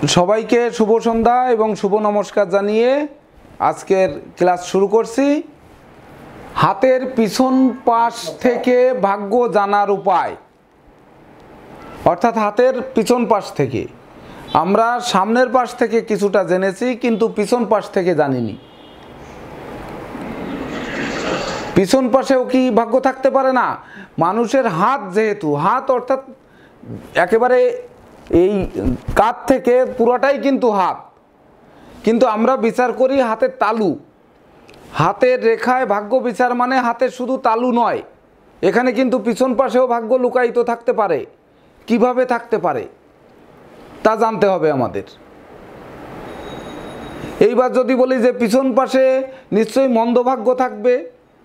সবাইকে শুভ সন্ধ্যা এবং শুভ নমস্কার জানিয়ে আজকের ক্লাস শুরু করছি। হাতের পিছন পাশ থেকে ভাগ্য জানার উপায়, অর্থাৎ হাতের পিছন পাশ থেকে। আমরা সামনের পাশ থেকে কিছুটা জেনেছি, কিন্তু পিছন পাশ থেকে জানিনি। পিছন পাশেও কি ভাগ্য থাকতে পারে না? মানুষের হাত, যেহেতু হাত অর্থাৎ একেবারে এই কাঁধ থেকে পুরোটাই কিন্তু হাত, কিন্তু আমরা বিচার করি হাতের তালু। হাতের রেখায় ভাগ্য বিচার মানে হাতের শুধু তালু নয়, এখানে কিন্তু পিছন পাশেও ভাগ্য লুকায়িত থাকতে পারে। কিভাবে থাকতে পারে তা জানতে হবে আমাদের। এইবার যদি বলি যে পিছন পাশে নিশ্চয়ই মন্দ ভাগ্য থাকবে,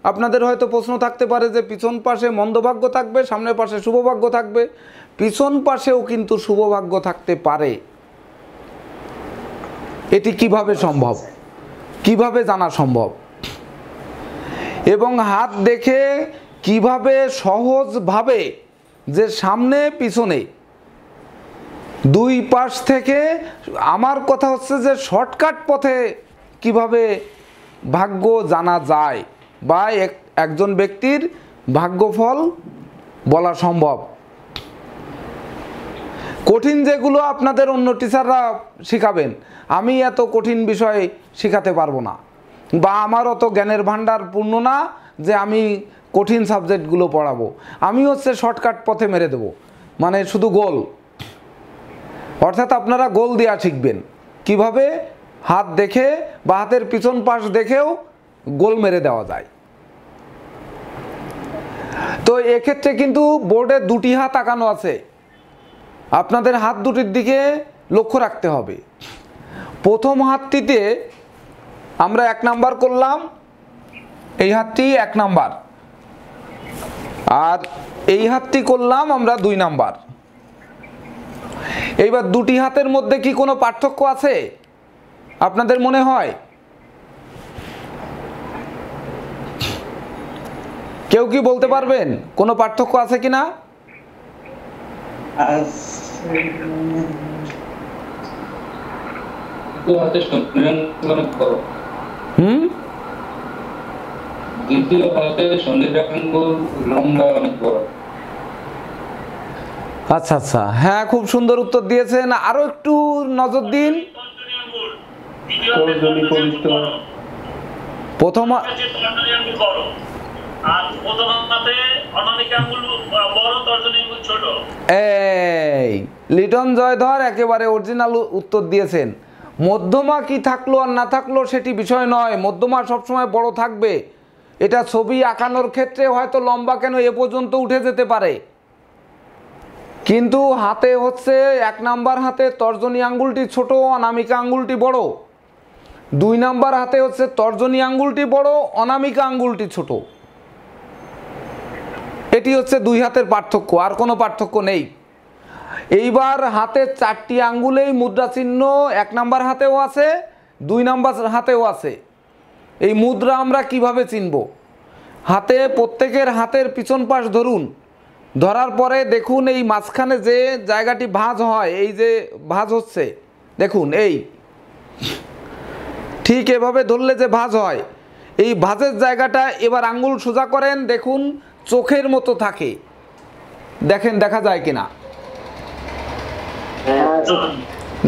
আপনাদের হয়তো প্রশ্ন থাকতে পারে যে পিছন পাশে মন্দ ভাগ্য থাকবে, সামনের পাশে শুভ ভাগ্য থাকবে। পিছন পাশেও কিন্তু শুভ ভাগ্য থাকতে পারে। এটি কিভাবে সম্ভব, কিভাবে জানা সম্ভব, এবং হাত দেখে কিভাবে সহজভাবে যে সামনে পিছনে দুই পাশ থেকে, আমার কথা হচ্ছে যে শর্টকাট পথে কিভাবে ভাগ্য জানা যায় বা একজন ব্যক্তির ভাগ্যফল বলা সম্ভব। কঠিন যেগুলো আপনাদের অন্য টিচাররা শেখাবেন, আমি এত কঠিন বিষয় শেখাতে পারবো না, বা আমার অত জ্ঞানের ভাণ্ডার পূর্ণ না যে আমি কঠিন সাবজেক্টগুলো পড়াবো। আমি হচ্ছে শর্টকাট পথে মেরে দেবো, মানে শুধু গোল। অর্থাৎ আপনারা গোল দেওয়া শিখবেন, কিভাবে হাত দেখে বা হাতের পিছন পাশ দেখেও গোল মেরে দেওয়া যায়। তো এক্ষেত্রে কিন্তু বোর্ডে দুটি হাত আঁকানো আছে, আপনাদের হাত দুটির দিকে লক্ষ্য রাখতে হবে। প্রথম হাতটিতে আমরা 1 নাম্বার করলাম, এই হাতটি 1 নাম্বার, আর এই হাতটি করলাম আমরা 2 নাম্বার। এইবার দুটি হাতের মধ্যে কি কোনো পার্থক্য আছে আপনাদের মনে হয়? কেউ কি বলতে পারবেন কোনো পার্থক্য আছে কিনা? আচ্ছা আচ্ছা, হ্যাঁ, খুব সুন্দর উত্তর দিয়েছেন। আরো একটু নজর দিন। প্রথম এই লিটন জয়ধর একেবারে অরিজিনাল উত্তর দিয়েছেন। মধ্যমা কি থাকলো আর না থাকলো সেটি বিষয় নয়, মধ্যমা সবসময় বড় থাকবে। এটা ছবি আঁকানোর ক্ষেত্রে হয়তো লম্বা কেন এ পর্যন্ত উঠে যেতে পারে, কিন্তু হাতে হচ্ছে 1 নাম্বার হাতে তর্জনী আঙ্গুলটি ছোট, অনামিকা আঙ্গুলটি বড়। 2 নাম্বার হাতে হচ্ছে তর্জনী আঙ্গুলটি বড়, অনামিকা আঙ্গুলটি ছোট। এটি হচ্ছে 2 হাতের পার্থক্য, আর কোনো পার্থক্য নেই। এইবার হাতের 4টি আঙ্গুলেই মুদ্রা চিহ্ন 1 নাম্বার হাতেও আছে, 2 নাম্বার হাতেও আছে। এই মুদ্রা আমরা কিভাবে চিনব? হাতে প্রত্যেকের হাতের পিছন পাশ ধরুন, ধরার পরে দেখুন এই মাঝখানে যে জায়গাটি ভাঁজ হয়, এই যে ভাঁজ হচ্ছে দেখুন, এই ঠিক এভাবে ধরলে যে ভাঁজ হয়, এই ভাঁজের জায়গাটা এবার আঙ্গুল সোজা করেন, দেখুন চোখের মতো থাকে। দেখেন দেখা যায় কিনা?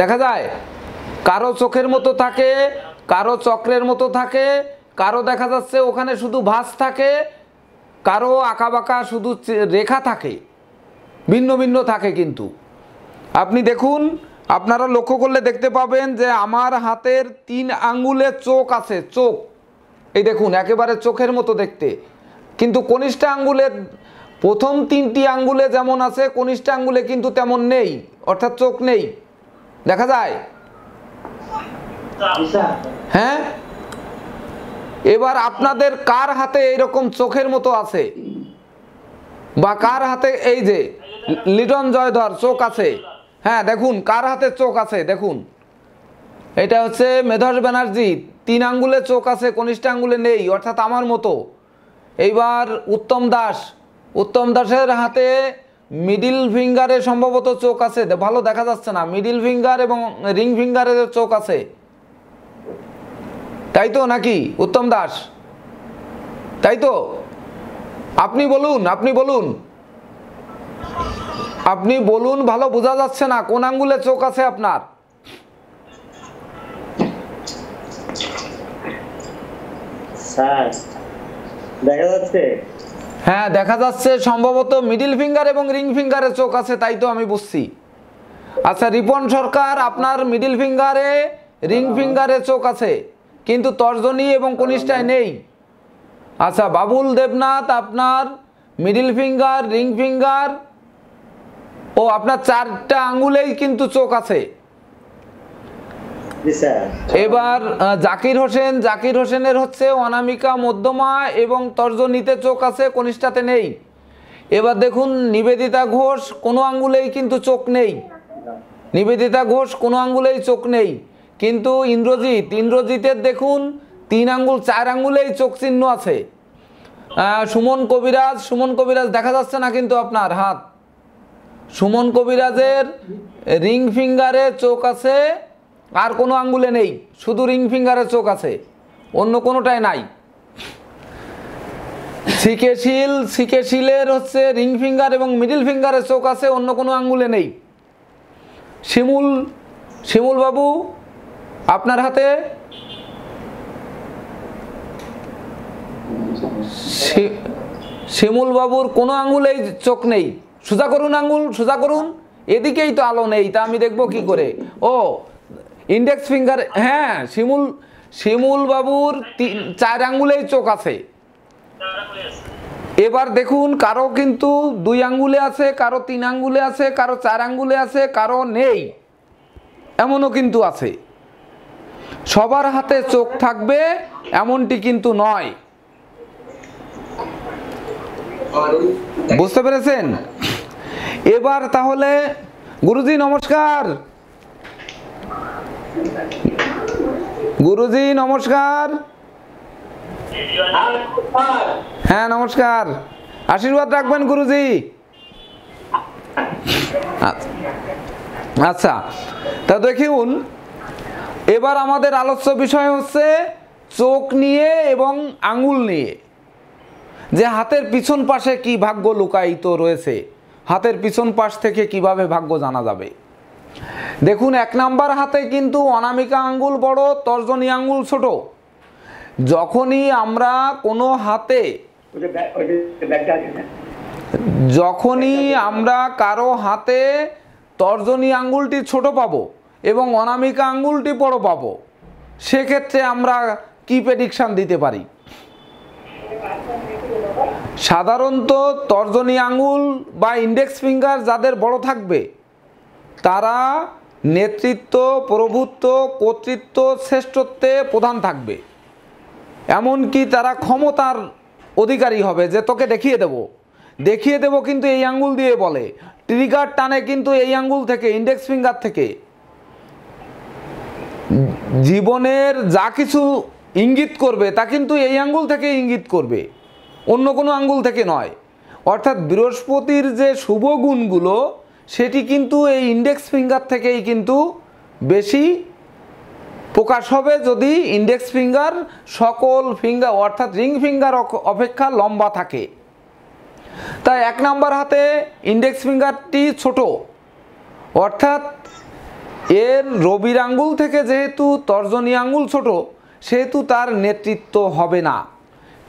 দেখা যায়? কারো চোখের মতো থাকে, কারো চক্রের মতো থাকে, কারো দেখা যাচ্ছে ওখানে শুধু ভাঁজ থাকে, কারো আঁকা বাঁকা শুধু রেখা থাকে, ভিন্ন ভিন্ন থাকে। কিন্তু আপনি দেখুন, আপনারা লক্ষ্য করলে দেখতে পাবেন যে আমার হাতের 3 আঙ্গুলে চোখ আছে, চোখ এই দেখুন একেবারে চোখের মতো দেখতে। কিন্তু কনিষ্ঠ আঙ্গুলের প্রথম 3টি আঙ্গুলে যেমন আছে, কনিষ্ঠ আঙ্গুলে কিন্তু তেমন নেই, অর্থাৎ চোখ নেই। দেখা যায়? হ্যাঁ। এবার আপনাদের কার হাতে এইরকম চোখের মতো আছে, বা কার হাতে এই যে লিটন জয়ধর চোখ আছে? হ্যাঁ দেখুন কার হাতে চোখ আছে, দেখুন এটা হচ্ছে মেধস ব্যানার্জি, 3 আঙ্গুলে চোখ আছে, কনিষ্ঠ আঙ্গুলে নেই, অর্থাৎ আমার মতো। এইবার উত্তম দাস, উত্তম দাসের হাতে মিডিল ফিঙ্গারে সম্ভবত চোখ আছে, ভালো দেখা যাচ্ছে না। মিডিল ফিঙ্গার এবং রিং ফিঙ্গারে চোখ আছে, তাই তো নাকি উত্তম দাস? তাই তো? আপনি বলুন, আপনি বলুন, আপনি বলুন, ভালো বোঝা যাচ্ছে না। কোন আঙ্গুলে চোখ আছে আপনার? স্যার দেখা যাচ্ছে? হ্যাঁ দেখা যাচ্ছে, সম্ভবত মিডিল ফিঙ্গার এবং রিং ফিঙ্গারে চোখ আছে, তাই তো আমি বুঝছি। আচ্ছা রিপন সরকার, আপনার মিডিল ফিঙ্গারে রিং ফিঙ্গারে চোখ আছে, কিন্তু তর্জনী এবং কনিষ্ঠায় নেই। আচ্ছা বাবুল দেবনাথ, আপনার মিডিল ফিঙ্গার, রিং ফিঙ্গার ও আপনার 4টা আঙ্গুলেই কিন্তু চোখ আছে। এবার জাকির হোসেন, জাকির হোসেনের হচ্ছে অনামিকা, মধ্যমা এবং তর্জনীতে চোখ আছে, কনিষ্ঠাতে নেই। এবার দেখুন নিবেদিতা ঘোষ, কোনো আঙ্গুলেই কিন্তু চোখ নেই। নিবেদিতা ঘোষ কোনো আঙ্গুলেই চোখ নেই, কিন্তু ইন্দ্রজিৎ, ইন্দ্রজিতের দেখুন 3 আঙ্গুল 4 আঙ্গুলেই চোখ চিহ্ন আছে। সুমন কবিরাজ, সুমন কবিরাজ দেখা যাচ্ছে না কিন্তু আপনার হাত। সুমন কবিরাজের রিং ফিঙ্গারে চোখ আছে, আর কোনো আঙ্গুলে নেই, শুধু রিং ফিঙ্গারে চোখ আছে, অন্য কোনোটাই নাই। সিকেশিল, সিকেশিলের হচ্ছে রিং ফিঙ্গার এবং মিডিল ফিঙ্গারে চোখ আছে, অন্য কোনো আঙ্গুলে নেই। শিমুল, শিমুল বাবু আপনার হাতে শিমুল বাবুর কোনো আঙ্গুলেই চোখ নেই। সোজা করুন আঙ্গুল, সোজা করুন, এদিকেই তো আলো নেই, তা আমি দেখবো কি করে? ও ইন্ডেক্স ফিঙ্গার, হ্যাঁ শিমুল, শিমুল বাবুর 4 আঙ্গুলেই চোখ আছে। এবার দেখুন কারো কিন্তু 2 আঙ্গুলে আছে, কারো 3 আঙ্গুলে আছে, কারো 4 আঙ্গুলে আছে, কারো নেই, এমনও কিন্তু আছে। সবার হাতে চোখ থাকবে এমনটি কিন্তু নয়, বুঝতে পেরেছেন? এবার তাহলে গুরুজি নমস্কার, গুরুজি নমস্কার। হ্যাঁ নমস্কার, আশীর্বাদ রাখবেন গুরুজি। আচ্ছা তা দেখুন, এবার আমাদের আলোচ্য বিষয় হচ্ছে চোখ নিয়ে এবং আঙ্গুল নিয়ে, যে হাতের পিছন পাশে কি ভাগ্য লুকায়িত রয়েছে, হাতের পিছন পাশ থেকে কিভাবে ভাগ্য জানা যাবে। দেখুন 1 নাম্বার হাতে কিন্তু অনামিকা আঙ্গুল বড়, তর্জনী আঙ্গুল ছোট। যখনই আমরা কোনো হাতে, যখনই আমরা কারো হাতে তর্জনী আঙ্গুলটি ছোট পাবো এবং অনামিকা আঙ্গুলটি বড় পাবো, সেক্ষেত্রে আমরা কি প্রেডিকশন দিতে পারি? সাধারণত তর্জনী আঙ্গুল বা ইন্ডেক্স ফিঙ্গার যাদের বড় থাকবে তারা নেতৃত্ব, প্রভুত্ব, কর্তৃত্ব, শ্রেষ্ঠত্বে প্রধান থাকবে, এমনকি তারা ক্ষমতার অধিকারী হবে, যে তোকে দেখিয়ে দেব, দেখিয়ে দেব কিন্তু এই আঙ্গুল দিয়ে বলে, ট্রিগার টানে কিন্তু এই আঙ্গুল থেকে, ইন্ডেক্স ফিঙ্গার থেকে। জীবনের যা কিছু ইঙ্গিত করবে তা কিন্তু এই আঙ্গুল থেকে ইঙ্গিত করবে, অন্য কোনো আঙ্গুল থেকে নয়। অর্থাৎ বৃহস্পতির যে শুভ গুণগুলো সেটি কিন্তু এই ইন্ডেক্স ফিঙ্গার থেকেই কিন্তু বেশি প্রকাশ হবে, যদি ইন্ডেক্স ফিঙ্গার সকল ফিঙ্গার অর্থাৎ রিং ফিঙ্গার অপেক্ষা লম্বা থাকে। তাই 1 নাম্বার হাতে ইন্ডেক্স ফিঙ্গারটি ছোট, অর্থাৎ এর রবির আঙ্গুল থেকে যেহেতু তর্জনী আঙ্গুল ছোট, সেহেতু তার নেতৃত্ব হবে না,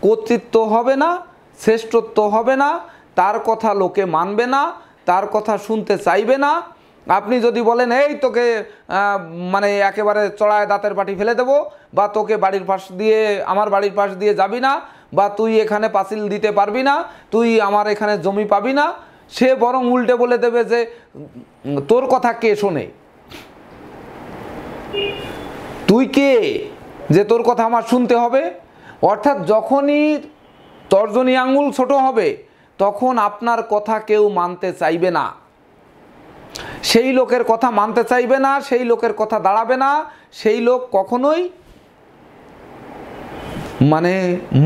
কর্তৃত্ব হবে না, শ্রেষ্ঠত্ব হবে না, তার কথা লোকে মানবে না, তার কথা শুনতে চাইবে না। আপনি যদি বলেন এই তোকে মানে একেবারে চড়ায় দাঁতের বাটি ফেলে দেবো, বা তোকে বাড়ির পাশ দিয়ে, আমার বাড়ির পাশ দিয়ে যাবি না, বা তুই এখানে পাঁচিল দিতে পারবি না, তুই আমার এখানে জমি পাবি না, সে বরং উল্টে বলে দেবে যে তোর কথা কে শোনে, তুই কে যে তোর কথা আমার শুনতে হবে। অর্থাৎ যখনই তর্জনী আঙ্গুল ছোট হবে তখন আপনার কথা কেউ মানতে চাইবে না, সেই লোকের কথা মানতে চাইবে না, সেই লোকের কথা দাঁড়াবে না, সেই লোক কখনোই মানে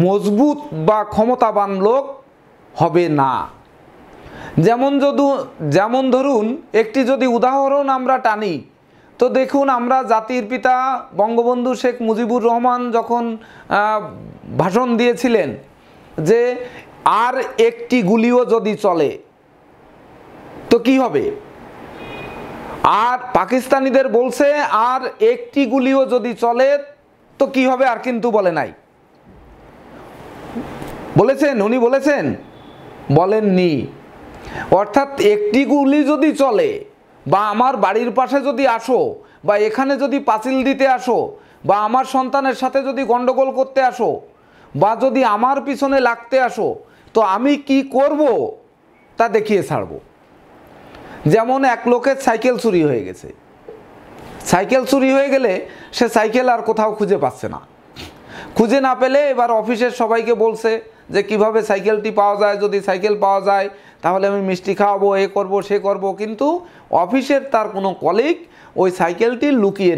মজবুত বা ক্ষমতাবান লোক হবে না। যেমন ধরুন একটি যদি উদাহরণ আমরা টানি, তো দেখুন আমরা জাতির পিতা বঙ্গবন্ধু শেখ মুজিবুর রহমান যখন ভাষণ দিয়েছিলেন যে আর একটি গুলিও যদি চলে তো কি হবে, আর পাকিস্তানিদের বলছে আর একটি গুলিও যদি চলে তো কি হবে, আর কিন্তু বলে নাই। বলেছেন উনি, বলেছেন? বলেননি। অর্থাৎ একটি গুলি যদি চলে বা আমার বাড়ির পাশে যদি আসো বা এখানে যদি পাঁচিল দিতে আসো বা আমার সন্তানের সাথে যদি গন্ডগোল করতে আসো বা যদি আমার পিছনে লাগতে আসো তো আমি কি করব তা দেখিয়ে ছাড়বো। যেমন এক লোকের সাইকেল চুরি হয়ে গেছে, সাইকেল চুরি হয়ে গেলে সে সাইকেল আর কোথাও খুঁজে পাচ্ছে না, খুঁজে না পেলে এবার অফিসের সবাইকে বলছে যে কিভাবে সাইকেলটি পাওয়া যায়, যদি সাইকেল পাওয়া যায় তাহলে আমি মিষ্টি খাওয়াবো, এ করব সে করব। কিন্তু অফিসের তার কোনো কলিগ ওই সাইকেলটি লুকিয়ে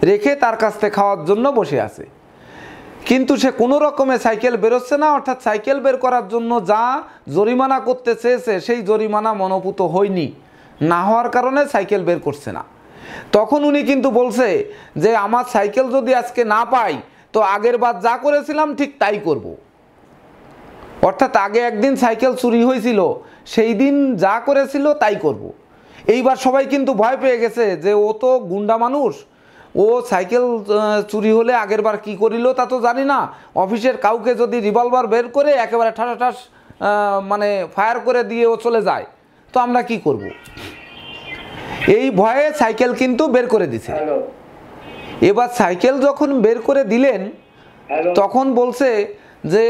রেখে তার কাছ থেকে খাওয়ার জন্য বসে আছে, কিন্তু সে কোনো রকমে সাইকেল বেরোচ্ছে না। অর্থাৎ সাইকেল বের করার জন্য যা জরিমানা করতে চেয়েছে সেই জরিমানা মনোপুত হয়নি, না হওয়ার কারণে সাইকেল বের করছে না। তখন উনি কিন্তু বলছে যে আমার সাইকেল যদি আজকে না পাই তো আগের বার যা করেছিলাম ঠিক তাই করব। অর্থাৎ আগে একদিন সাইকেল চুরি হয়েছিল, সেই দিন যা করেছিল তাই করব। এইবার সবাই কিন্তু ভয় পেয়ে গেছে যে ও তো গুন্ডা মানুষ, ও সাইকেল চুরি হলে আগের বার কী করিল তা তো জানি না, অফিসের কাউকে যদি রিভলভার বের করে একেবারে ঠাস মানে ফায়ার করে দিয়ে ও চলে যায় তো আমরা কি করব। এই ভয়ে সাইকেল কিন্তু বের করে দিছে। এবার সাইকেল যখন বের করে দিলেন তখন বলছে যে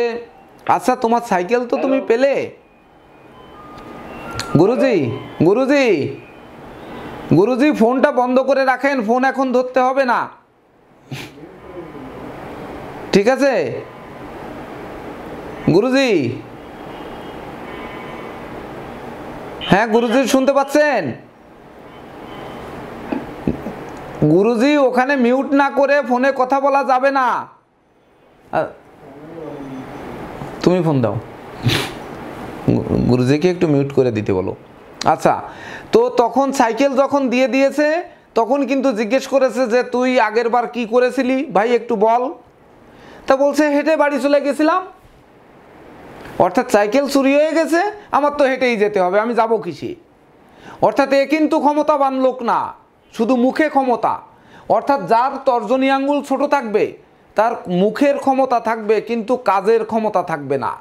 আচ্ছা তোমার সাইকেল তো তুমি পেলে। গুরুজি ফোনটা বন্ধ করে রাখেন, ফোন এখন ধরতে হবে না, ঠিক আছে? গুরুজি, হ্যাঁ গুরুজি শুনতে পাচ্ছেন? গুরুজি ওখানে মিউট না করে ফোনে কথা বলা যাবে না, তুমি ফোন দাও, গুরুজিকে একটু মিউট করে দিতে বলো। আচ্ছা, তো তখন সাইকেল যখন দিয়ে দিয়েছে তখন কিন্তু জিজ্ঞেস করেছে যে তুই আগের বার কি করেছিলি ভাই একটু বল। তা বলছে হেঁটে বাড়ি চলে গেছিলাম। অর্থাৎ সাইকেল চুরি হয়ে গেছে, আমার তো হেঁটেই যেতে হবে, আমি যাব কিসে। অর্থাৎ এ কিন্তু ক্ষমতাবান লোক না, শুধু মুখে ক্ষমতা। অর্থাৎ যার তর্জনী আঙ্গুল ছোট থাকবে তার মুখের ক্ষমতা থাকবে কিন্তু কাজের ক্ষমতা থাকবে না।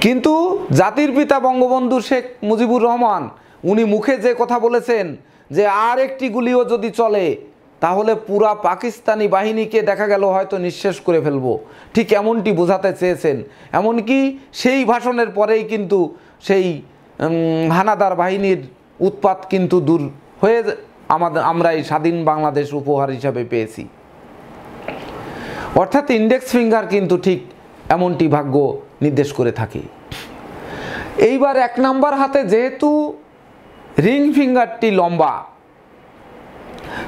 কিন্তু জাতির পিতা বঙ্গবন্ধু শেখ মুজিবুর রহমান উনি মুখে যে কথা বলেছেন যে আর একটি গুলিও যদি চলে তাহলে পুরা পাকিস্তানি বাহিনীকে দেখা গেল হয়তো নিঃশেষ করে ফেলবো, ঠিক এমনটি বোঝাতে চেয়েছেন। এমনকি সেই ভাষণের পরেই কিন্তু সেই হানাদার বাহিনীর উৎপাত কিন্তু দূর হয়ে আমরা এই স্বাধীন বাংলাদেশ উপহার হিসাবে পেয়েছি। অর্থাৎ ইন্ডেক্স ফিঙ্গার কিন্তু ঠিক এমনটি ভাগ্য নির্দেশ করে থাকে। এইবার এক নাম্বার হাতে যেহেতু রিং ফিঙ্গারটি লম্বা,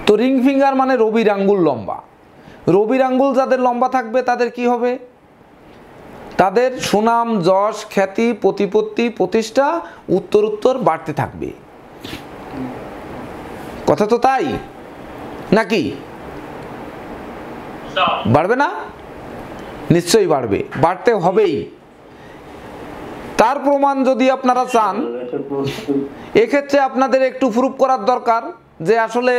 তো রিং ফিঙ্গার মানে রবির আঙ্গুল লম্বা। রবির আঙ্গুল যাদের লম্বা থাকবে তাদের কি হবে? তাদের সুনাম, যশ, খ্যাতি, প্রতিপত্তি, প্রতিষ্ঠা উত্তর বাড়তে থাকবে। কথা তো তাই নাকি? বাড়বে না? নিশ্চয়ই বাড়বে, বাড়তে হবেই। তার প্রমাণ যদি আপনারা চান এক্ষেত্রে আপনাদের একটু প্রুফ করার দরকার যে আসলে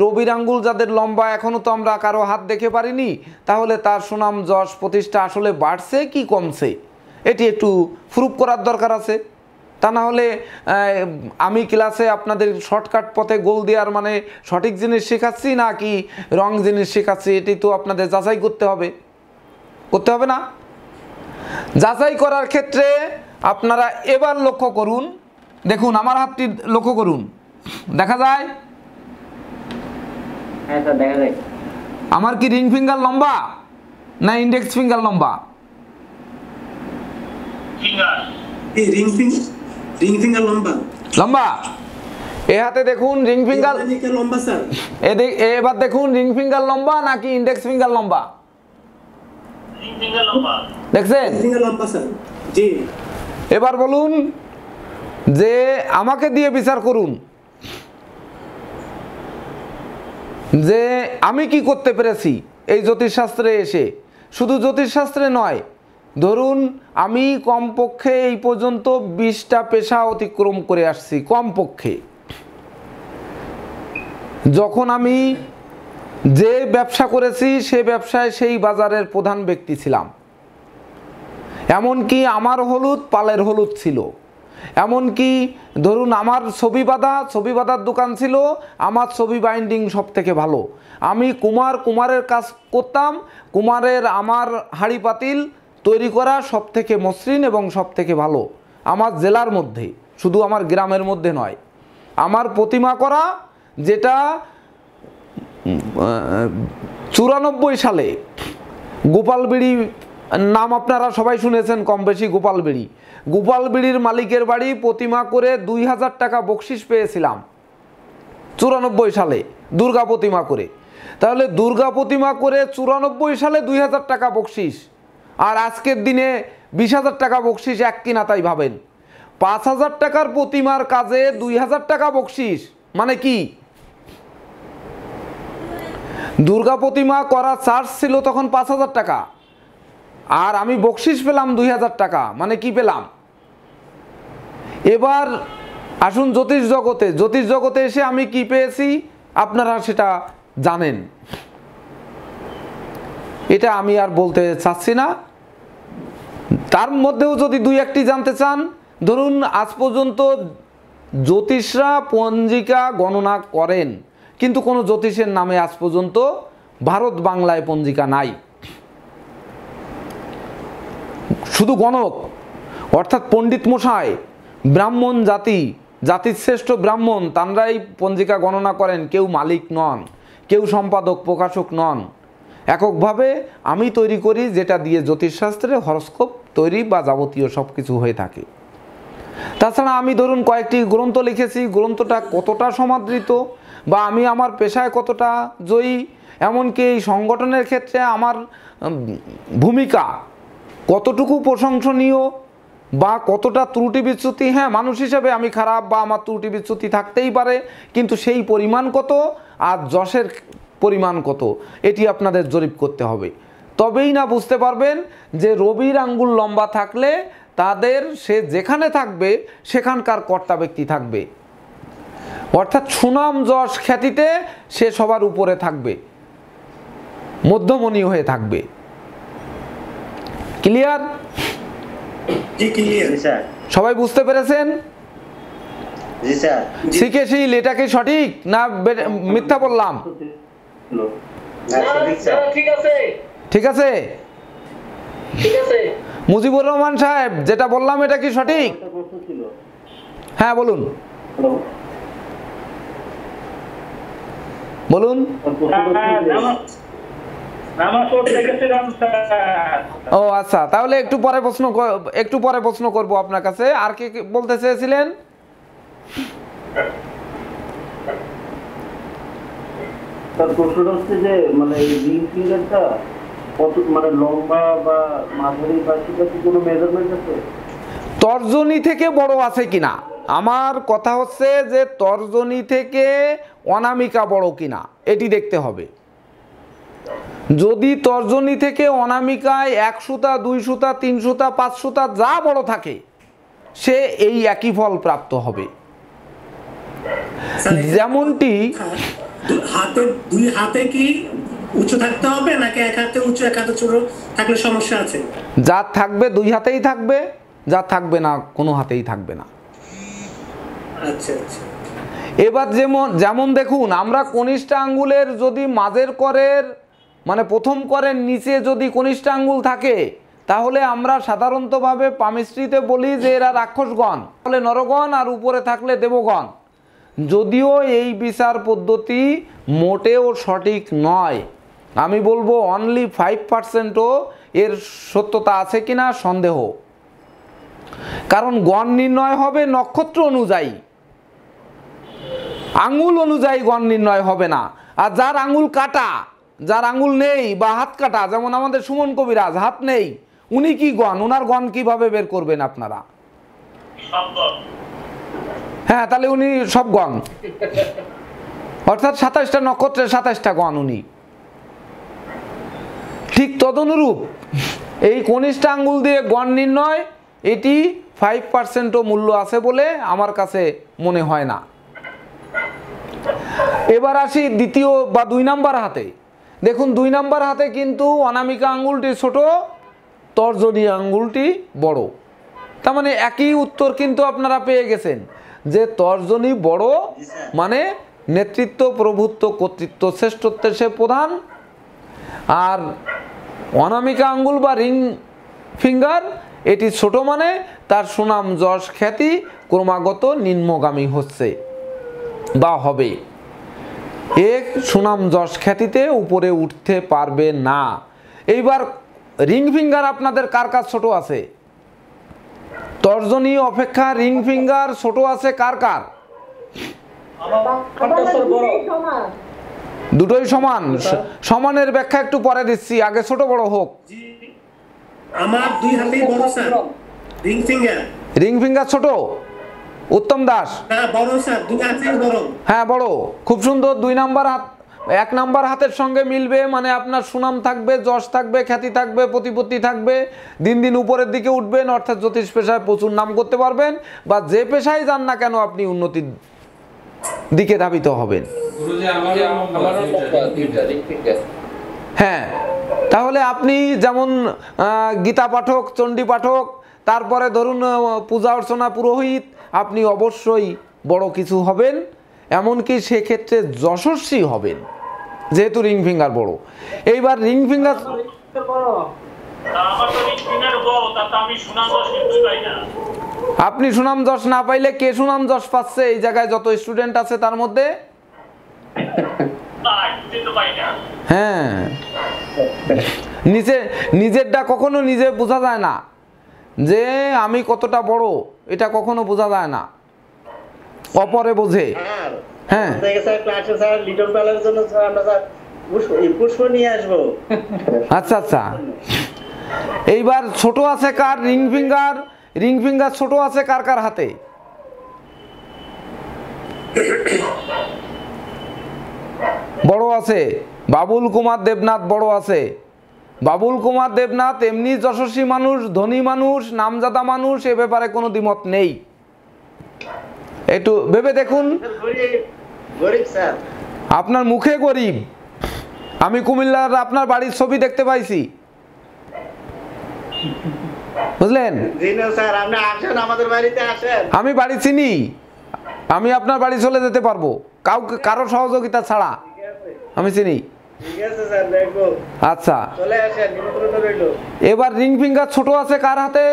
রবির আঙ্গুল যাদের লম্বা এখনো তো আমরা কারো হাত দেখে পারিনি, তাহলে তার সুনাম, যশ, প্রতিষ্ঠা আসলে বাড়ছে কি কমছে এটি একটু প্রুফ করার দরকার আছে। তা না হলে আমি ক্লাসে আপনাদের শর্টকাট পথে গোল দেওয়ার মানে সঠিক জিনিস শেখাচ্ছি নাকি রং জিনিস শেখাচ্ছি এটি তো আপনাদের যাচাই করতে হবে না? যাচাই করার ক্ষেত্রে আপনারা এবার লক্ষ্য করুন, দেখুন আমার হাতটি লক্ষ্য করুন, দেখা যায়? হ্যাঁ স্যার দেখা যায়। আমার কি রিং ফিঙ্গার লম্বা না ইন্ডেক্স ফিঙ্গার লম্বা? রিং ফিঙ্গার লম্বা। এ হাতে দেখুন রিং ফিঙ্গার লম্বা স্যার। এবার দেখুন রিং ফিঙ্গার লম্বা নাকি ইন্ডেক্স ফিঙ্গার লম্বা? দেখছেন? রিং ফিঙ্গার লম্বা স্যার। জি। এবার বলুন যে আমাকে দিয়ে বিচার করুন যে আমি কি করতে পেরেছি এই জ্যোতিষশাস্ত্রে এসে। শুধু জ্যোতিষশাস্ত্রে নয়, ধরুন আমি কমপক্ষে এই পর্যন্ত 20টা পেশা অতিক্রম করে আসছি কমপক্ষে। যখন আমি যে ব্যবসা করেছি সে ব্যবসায় সেই বাজারের প্রধান ব্যক্তি ছিলাম। এমনকি আমার হলুদ পালের হলুদ ছিল। এমনকি ধরুন আমার ছবি বাঁধার দোকান ছিল, আমার ছবি বাইন্ডিং সব থেকে ভালো। আমি কুমারের কাজ করতাম। কুমারের আমার হাঁড়ি পাতিল তৈরি করা সব থেকে মসৃণ এবং সব থেকে ভালো আমার জেলার মধ্যে, শুধু আমার গ্রামের মধ্যে নয়। আমার প্রতিমা করা, যেটা 94 সালে গোপাল বিড়ি নাম আপনারা সবাই শুনেছেন কম বেশি। গোপাল বিড়ির মালিকের বাড়ি প্রতিমা করে 2000 টাকা বকশিস পেয়েছিলাম 94 সালে দুর্গা প্রতিমা করে। তাহলে দুর্গা প্রতিমা করে 94 সালে 2000 টাকা বকশিস, আর আজকের দিনে 20,000 টাকা বকশিস এক কিনা, তাই ভাবেন। 5,000 টাকার প্রতিমার কাজে 2000 টাকা বকশিস মানে কি? দুর্গা প্রতিমা করা চার্জ ছিল তখন 5,000 টাকা, আর আমি বকশিস পেলাম 2000 টাকা, মানে কি পেলাম? এবার আসুন জ্যোতিষ জগতে এসে আমি কি পেয়েছি আপনারা সেটা জানেন, এটা আমি আর বলতে চাচ্ছি না। তার মধ্যেও যদি 2-1টি জানতে চান, ধরুন আজ পর্যন্ত জ্যোতিষরা পঞ্জিকা গণনা করেন, কিন্তু কোনো জ্যোতিষের নামে আজ পর্যন্ত ভারত বাংলায় পঞ্জিকা নাই। শুধু গণক অর্থাৎ পণ্ডিত মশাই, ব্রাহ্মণ জাতির শ্রেষ্ঠ ব্রাহ্মণ, তাঁরাই পঞ্জিকা গণনা করেন। কেউ মালিক নন, কেউ সম্পাদক প্রকাশক নন। এককভাবে আমি তৈরি করি, যেটা দিয়ে জ্যোতিষশাস্ত্রে হরস্কোপ তৈরি বা যাবতীয় সব কিছু হয়ে থাকে। তাছাড়া আমি ধরুন কয়েকটি গ্রন্থ লিখেছি, গ্রন্থটা কতটা সমাদৃত বা আমি আমার পেশায় কতটা জয়ী, এমনকি এই সংগঠনের ক্ষেত্রে আমার ভূমিকা কতটুকু প্রশংসনীয় বা কতটা ত্রুটি বিচ্যুতি। হ্যাঁ, মানুষ হিসেবে আমি খারাপ বা আমার ত্রুটি বিচ্যুতি থাকতেই পারে, কিন্তু সেই পরিমাণ কত আর যশের পরিমাণ কত এটি আপনাদের জরিপ করতে হবে। তবেই না বুঝতে পারবেন যে রবির আঙ্গুল লম্বা থাকলে তাদের সে যেখানে থাকবে সেখানকার কর্তা ব্যক্তি থাকবে, অর্থাৎ সুনাম যশ খ্যাতিতে সে সবার উপরে থাকবে, মধ্যমণি হয়ে থাকবে। ক্লিয়ার? সবাই বুঝতে পেরেছেন? শিখেশীল এটা কি সঠিক না মিথ্যা বললাম? ঠিক আছে। মুজিবুর রহমান সাহেব যেটা বললাম এটা কি সঠিক? হ্যাঁ বলুন বলুন। ও আচ্ছা, তাহলে একটু পরে প্রশ্ন করব আপনার কাছে। আর কি বলতে চেয়েছিলেন? প্রশ্নটা হচ্ছে যে মানে রিং ফিঙ্গারটা কত মানে লম্বা বা মাঝারি বা সেটা কি কোনো মেজারমেন্ট আছে? তর্জনী থেকে বড় আছে কিনা, আমার কথা হচ্ছে যে তর্জনী থেকে অনামিকা বড় কিনা এটি দেখতে হবে। যদি তর্জনী থেকে অনামিকায় 1 সুতা 2 সুতা 3 সুতা 5 সুতা যা বড় থাকে সে এই একই ফল প্রাপ্ত হবে। যেমনটি হাতে 2 হাতে কি উঁচু থাকতে হবে নাকি এক হাতে উঁচু এক হাতে ছোট থাকলে সমস্যা আছে? যার থাকবে 2 হাতেই থাকবে, যার থাকবে না কোনো হাতেই থাকবে না। আচ্ছা আচ্ছা। এবার যেমন দেখুন, আমরা কনিষ্ঠ আঙ্গুলের যদি মাঝের করের মানে প্রথম করের নিচে যদি কনিষ্ঠ আঙ্গুল থাকে, তাহলে আমরা সাধারণতভাবে পামিস্ট্রিতে বলি যে এরা রাক্ষসগণ, তাহলে নরগণ, আর উপরে থাকলে দেবগণ। যদিও এই বিচার পদ্ধতি মোটেও সঠিক নয়। আমি বলবো অনলি 5%ও এর সত্যতা আছে কিনা সন্দেহ। কারণ গণ নির্ণয় হবে নক্ষত্র অনুযায়ী, আঙ্গুল অনুযায়ী গণ নির্ণয় হবে না। আর যার আঙ্গুল কাটা, যার আঙ্গুল নেই বা হাত কাটা, যেমন আমাদের সুমন কবিরাজ হাত নেই, উনি কি গণ, ওনার গণ কিভাবে বের করবেন আপনারা? হ্যাঁ, তাহলে উনি সব গণ, অর্থাৎ 27টা নক্ষত্রের 27টা গণ উনি। ঠিক তদনুরূপ এই কনিষ্ঠ আঙ্গুল দিয়ে গণ নির্ণয়, এটি 5%ও মূল্য আছে বলে আমার কাছে মনে হয় না। এবার আসি দ্বিতীয় বা 2 নাম্বার হাতে। দেখুন 2 নাম্বার হাতে কিন্তু অনামিকা আঙ্গুলটি ছোট, তর্জনী আঙ্গুলটি বড়। তার মানে একই উত্তর কিন্তু আপনারা পেয়ে গেছেন যে তর্জনী বড় মানে নেতৃত্ব, প্রভুত্ব, কর্তৃত্ব, শ্রেষ্ঠত্বের সে প্রধান, আর অনামিকা আঙ্গুল বা রিং ফিঙ্গার এটি ছোট মানে তার সুনাম যশ খ্যাতি ক্রমাগত নিম্নগামী হচ্ছে বা হবে, এক সুনাম যশ খ্যাতিতে উপরে উঠতে পারবে না। এইবার রিং ফিঙ্গার আপনাদের কার কার ছোট আছে? তর্জনী অপেক্ষা রিং ফিঙ্গার ছোট আছে কার কার? দুটোই সমান। সমানের ব্যাখ্যা একটু পরে দিচ্ছি, আগে ছোট বড় হোক। আমার 2 হাতেই বড় sir, ring finger. Ring finger ছোট, উত্তম দাস? হ্যাঁ বড় স্যার, 2 হাতেই বড়। হ্যাঁ বড়, খুব সুন্দর। 2 নাম্বার হাত 1 নাম্বার হাতের সঙ্গে মিলবে, মানে আপনার সুনাম থাকবে, যশ থাকবে, খ্যাতি থাকবে, প্রতিপত্তি থাকবে, দিন দিন উপরের দিকে উঠবেন, অর্থাৎ জ্যোতিষ পেশায় প্রচুর নাম করতে পারবেন, বা যে পেশায় যান না কেন আপনি উন্নতির দিকে ধাবিত হবেন। হ্যাঁ, তাহলে আপনি যেমন গীতা পাঠক, চণ্ডী পাঠক, তারপরে ধরুন পূজা অর্চনা পুরোহিত, আপনি অবশ্যই বড় কিছু হবেন, এমনকি সেক্ষেত্রে যশস্বী হবেন যেহেতু রিং ফিঙ্গার বড়। এইবার রিং ফিঙ্গার আপনি সুনাম যশ না পাইলে কে সুনাম যশ পাচ্ছে এই জায়গায় যত স্টুডেন্ট আছে তার মধ্যে? হ্যাঁ, নিজেরটা কখনো নিজে বোঝা যায় না যে আমি কতটা বড়, এটা কখনো বোঝা যায় না, অপরে বোঝে। হ্যাঁ, আচ্ছা আচ্ছা। এইবার ছোট আছে কার রিং ফিঙ্গার? রিং ফিঙ্গার ছোট আছে কার কার হাতে? বড় আছে, বাবুল কুমার দেবনাথ বড় আছে। বাবুল কুমার দেবনাথ এমনি যশস্বী মানুষ, ধনী মানুষ, নামজাদা মানুষ, এ ব্যাপারে কোনো দ্বিমত নেই। একটু ভেবে দেখুন। আপনার মুখে গরিব, আমি কুমিল্লার আপনার বাড়ির ছবি দেখতে পাইছি, বুঝলেন? আমি বাড়ি চিনি, আমি আপনার বাড়ি চলে যেতে পারবো কাউকে, কারো সহযোগিতা ছাড়া আমি চিনি। আচ্ছা, এবার রিং ফিঙ্গার ছোট আছে কার হাতে?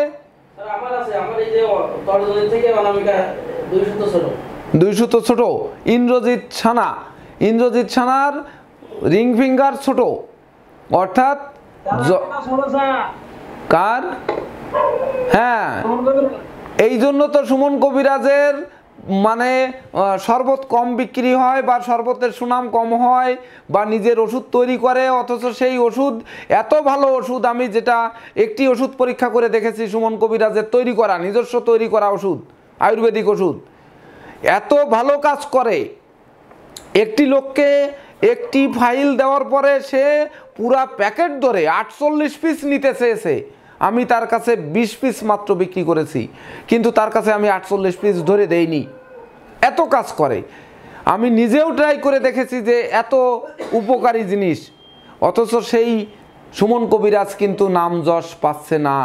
2 সুতো ছোট। ইন্দ্রজিৎ ছানা, ইন্দ্রজিৎ ছানার রিং ফিঙ্গার ছোট, অর্থাৎ কার? হ্যাঁ, এই জন্য তো সুমন কবিরাজের মানে শরবত কম বিক্রি হয় বা শরবতের সুনাম কম হয়, বা নিজের ওষুধ তৈরি করে, অথচ সেই ওষুধ এত ভালো ওষুধ, আমি যেটা একটি ওষুধ পরীক্ষা করে দেখেছি সুমন কবিরাজের তৈরি করা, নিজস্ব তৈরি করা ওষুধ, আয়ুর্বেদিক ওষুধ, এত ভালো কাজ করে। একটি লোককে একটি ফাইল দেওয়ার পরে সে পুরা প্যাকেট ধরে 48 পিস নিতে চেয়েছে, আমি তার কাছে 20 পিস মাত্র বিক্রি করেছি, কিন্তু তার কাছে আমি 48 পিস ধরে দেইনি, এত কাজ করে। আমি নিজেও ট্রাই করে দেখেছি যে এত উপকারী জিনিস, অথচ সেই সুমন কবিরাজ কিন্তু নাম যশ পাচ্ছে না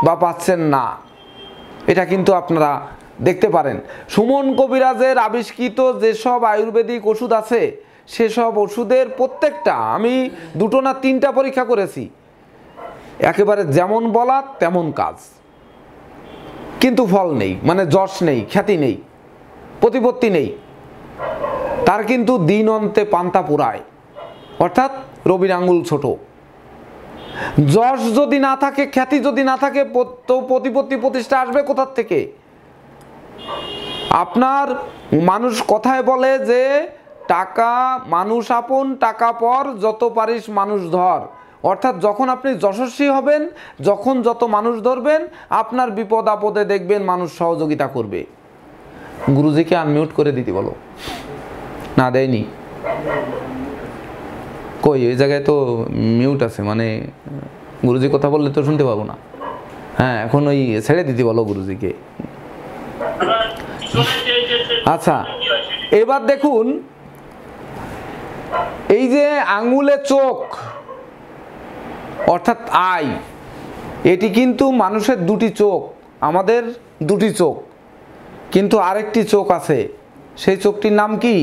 বা পাচ্ছেন না, এটা কিন্তু আপনারা দেখতে পারেন। সুমন কবিরাজের আবিষ্কৃত যেসব আয়ুর্বেদিক ওষুধ আছে সেসব ওষুধের প্রত্যেকটা আমি 2টো না 3টা পরীক্ষা করেছি, একেবারে যেমন বলা তেমন কাজ, কিন্তু ফল নেই, মানে যশ নেই, খ্যাতি নেই, প্রতিপত্তি নেই, তার কিন্তু দিন অন্তে পান্তা পুরায়, অর্থাৎ রবির আঙ্গুল ছোট। যশ যদি না থাকে, খ্যাতি যদি না থাকে, তো প্রতিপত্তি প্রতিষ্ঠা আসবে কোথার থেকে? আপনার মানুষ কথায় বলে যে টাকা মানুষ আপন, টাকা পর, যত পারিস মানুষ ধর। অর্থাৎ যখন আপনি যশস্বী হবেন, যখন যত মানুষ ধরবেন, আপনার বিপদ আপদে দেখবেন মানুষ সহযোগিতা করবে। গুরুজিকে আনমিউট করে দিতে বলো। না, দেয়নি। কই, ওই জায়গায় তো মিউট আছে, মানে গুরুজি কথা বললে তো শুনতে পাবো না। হ্যাঁ, এখন ওই ছেড়ে দিতে বলো গুরুজিকে। আচ্ছা, এবার দেখুন, এই যে আঙ্গুলে চোখ অর্থাৎ আই, এটি কিন্তু মানুষের দুটি চোখ, আমাদের দুটি চোখ, কিন্তু আরেকটি চোখ আছে। সেই চোখটির নাম কি?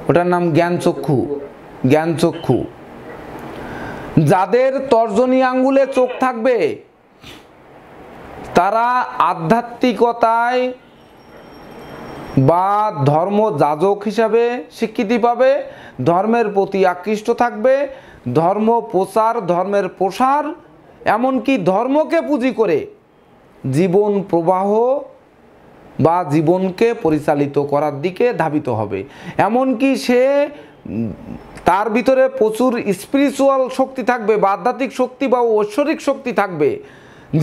ওটার নাম জ্ঞান চক্ষু। জ্ঞান চক্ষু। যাদের তর্জনী আঙ্গুলে চোখ থাকবে তারা আধ্যাত্মিকতায় বা ধর্ম যাজক হিসাবে স্বীকৃতি পাবে, ধর্মের প্রতি আকৃষ্ট থাকবে, ধর্ম প্রচার, ধর্মের প্রসার, এমনকি ধর্মকে পুঁজি করে জীবন প্রবাহ বা জীবনকে পরিচালিত করার দিকে ধাবিত হবে। এমনকি সে তার ভিতরে প্রচুর স্পিরিচুয়াল শক্তি থাকবে বা আধ্যাত্মিক শক্তি বা ঐশ্বরিক শক্তি থাকবে।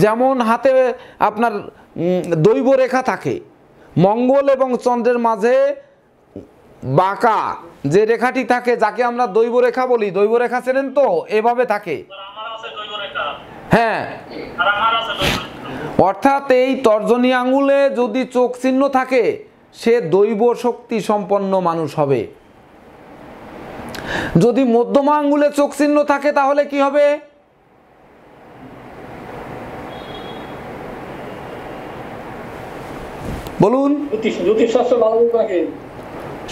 যেমন হাতে আপনার দৈব রেখা থাকে, মঙ্গল এবং চন্দ্রের মাঝে বাঁকা যে রেখাটি থাকে, যাকে আমরা দৈব রেখা বলি। দৈব রেখা চেনেন তো? এভাবে থাকে। হ্যাঁ, অর্থাৎ এই তর্জনী আঙ্গুলে যদি চোখ চিহ্ন থাকে, সে দৈব শক্তি সম্পন্ন মানুষ হবে। যদি মধ্যমা আঙ্গুলে চোখ চিহ্ন থাকে তাহলে কি হবে? বলুন।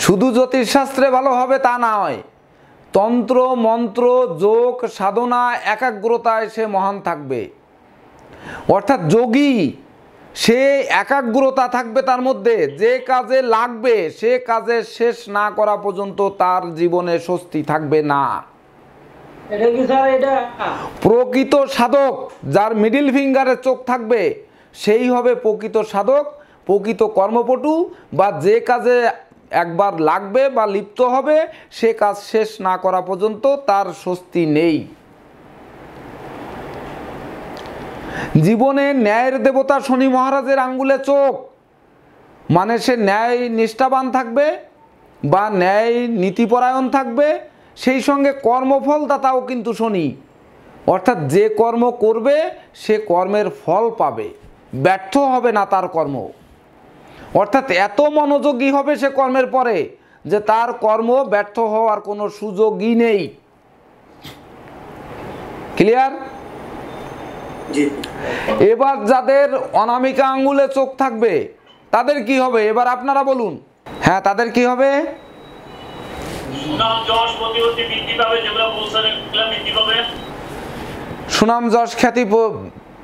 শুধু জ্যোতিষশাস্ত্রে ভালো হবে তা নয়, তন্ত্র মন্ত্র যোগ সাধনা একাগ্রতায় সে মহান থাকবে। অর্থাৎ যোগী, সে একাগ্রতা থাকবে তার মধ্যে, যে কাজে লাগবে সে কাজে শেষ না করা পর্যন্ত তার জীবনে স্বস্তি থাকবে না। প্রকৃত সাধক, যার মিডিল ফিঙ্গারে চোখ থাকবে, সেই হবে প্রকৃত সাধক, প্রকৃত কর্মপটু, বা যে কাজে একবার লাগবে বা লিপ্ত হবে সে কাজ শেষ না করা পর্যন্ত তার স্বস্তি নেই। জীবনে ন্যায়ের দেবতা শনি মহারাজের আঙ্গুলে চোখ, মানে সে ন্যায় নিষ্ঠাবান থাকবে বা ন্যায় নীতিপরায়ণ থাকবে, সেই সঙ্গে কর্মফলদাতাও কিন্তু শনি। অর্থাৎ যে কর্ম করবে সে কর্মের ফল পাবে, ব্যর্থ হবে না তার কর্ম। অর্থাৎ এত মনোযোগী হবে সে কর্মের পরে যে তার কর্ম ব্যর্থ হওয়ার কোনো সুযোগই নেই। ক্লিয়ার? এবার যাদের অনামিকা আঙ্গুলে চোখ থাকবে তাদের কি হবে? এবার আপনারা বলুন। হ্যাঁ, তাদের কি হবে? সুনাম যশ খ্যাতি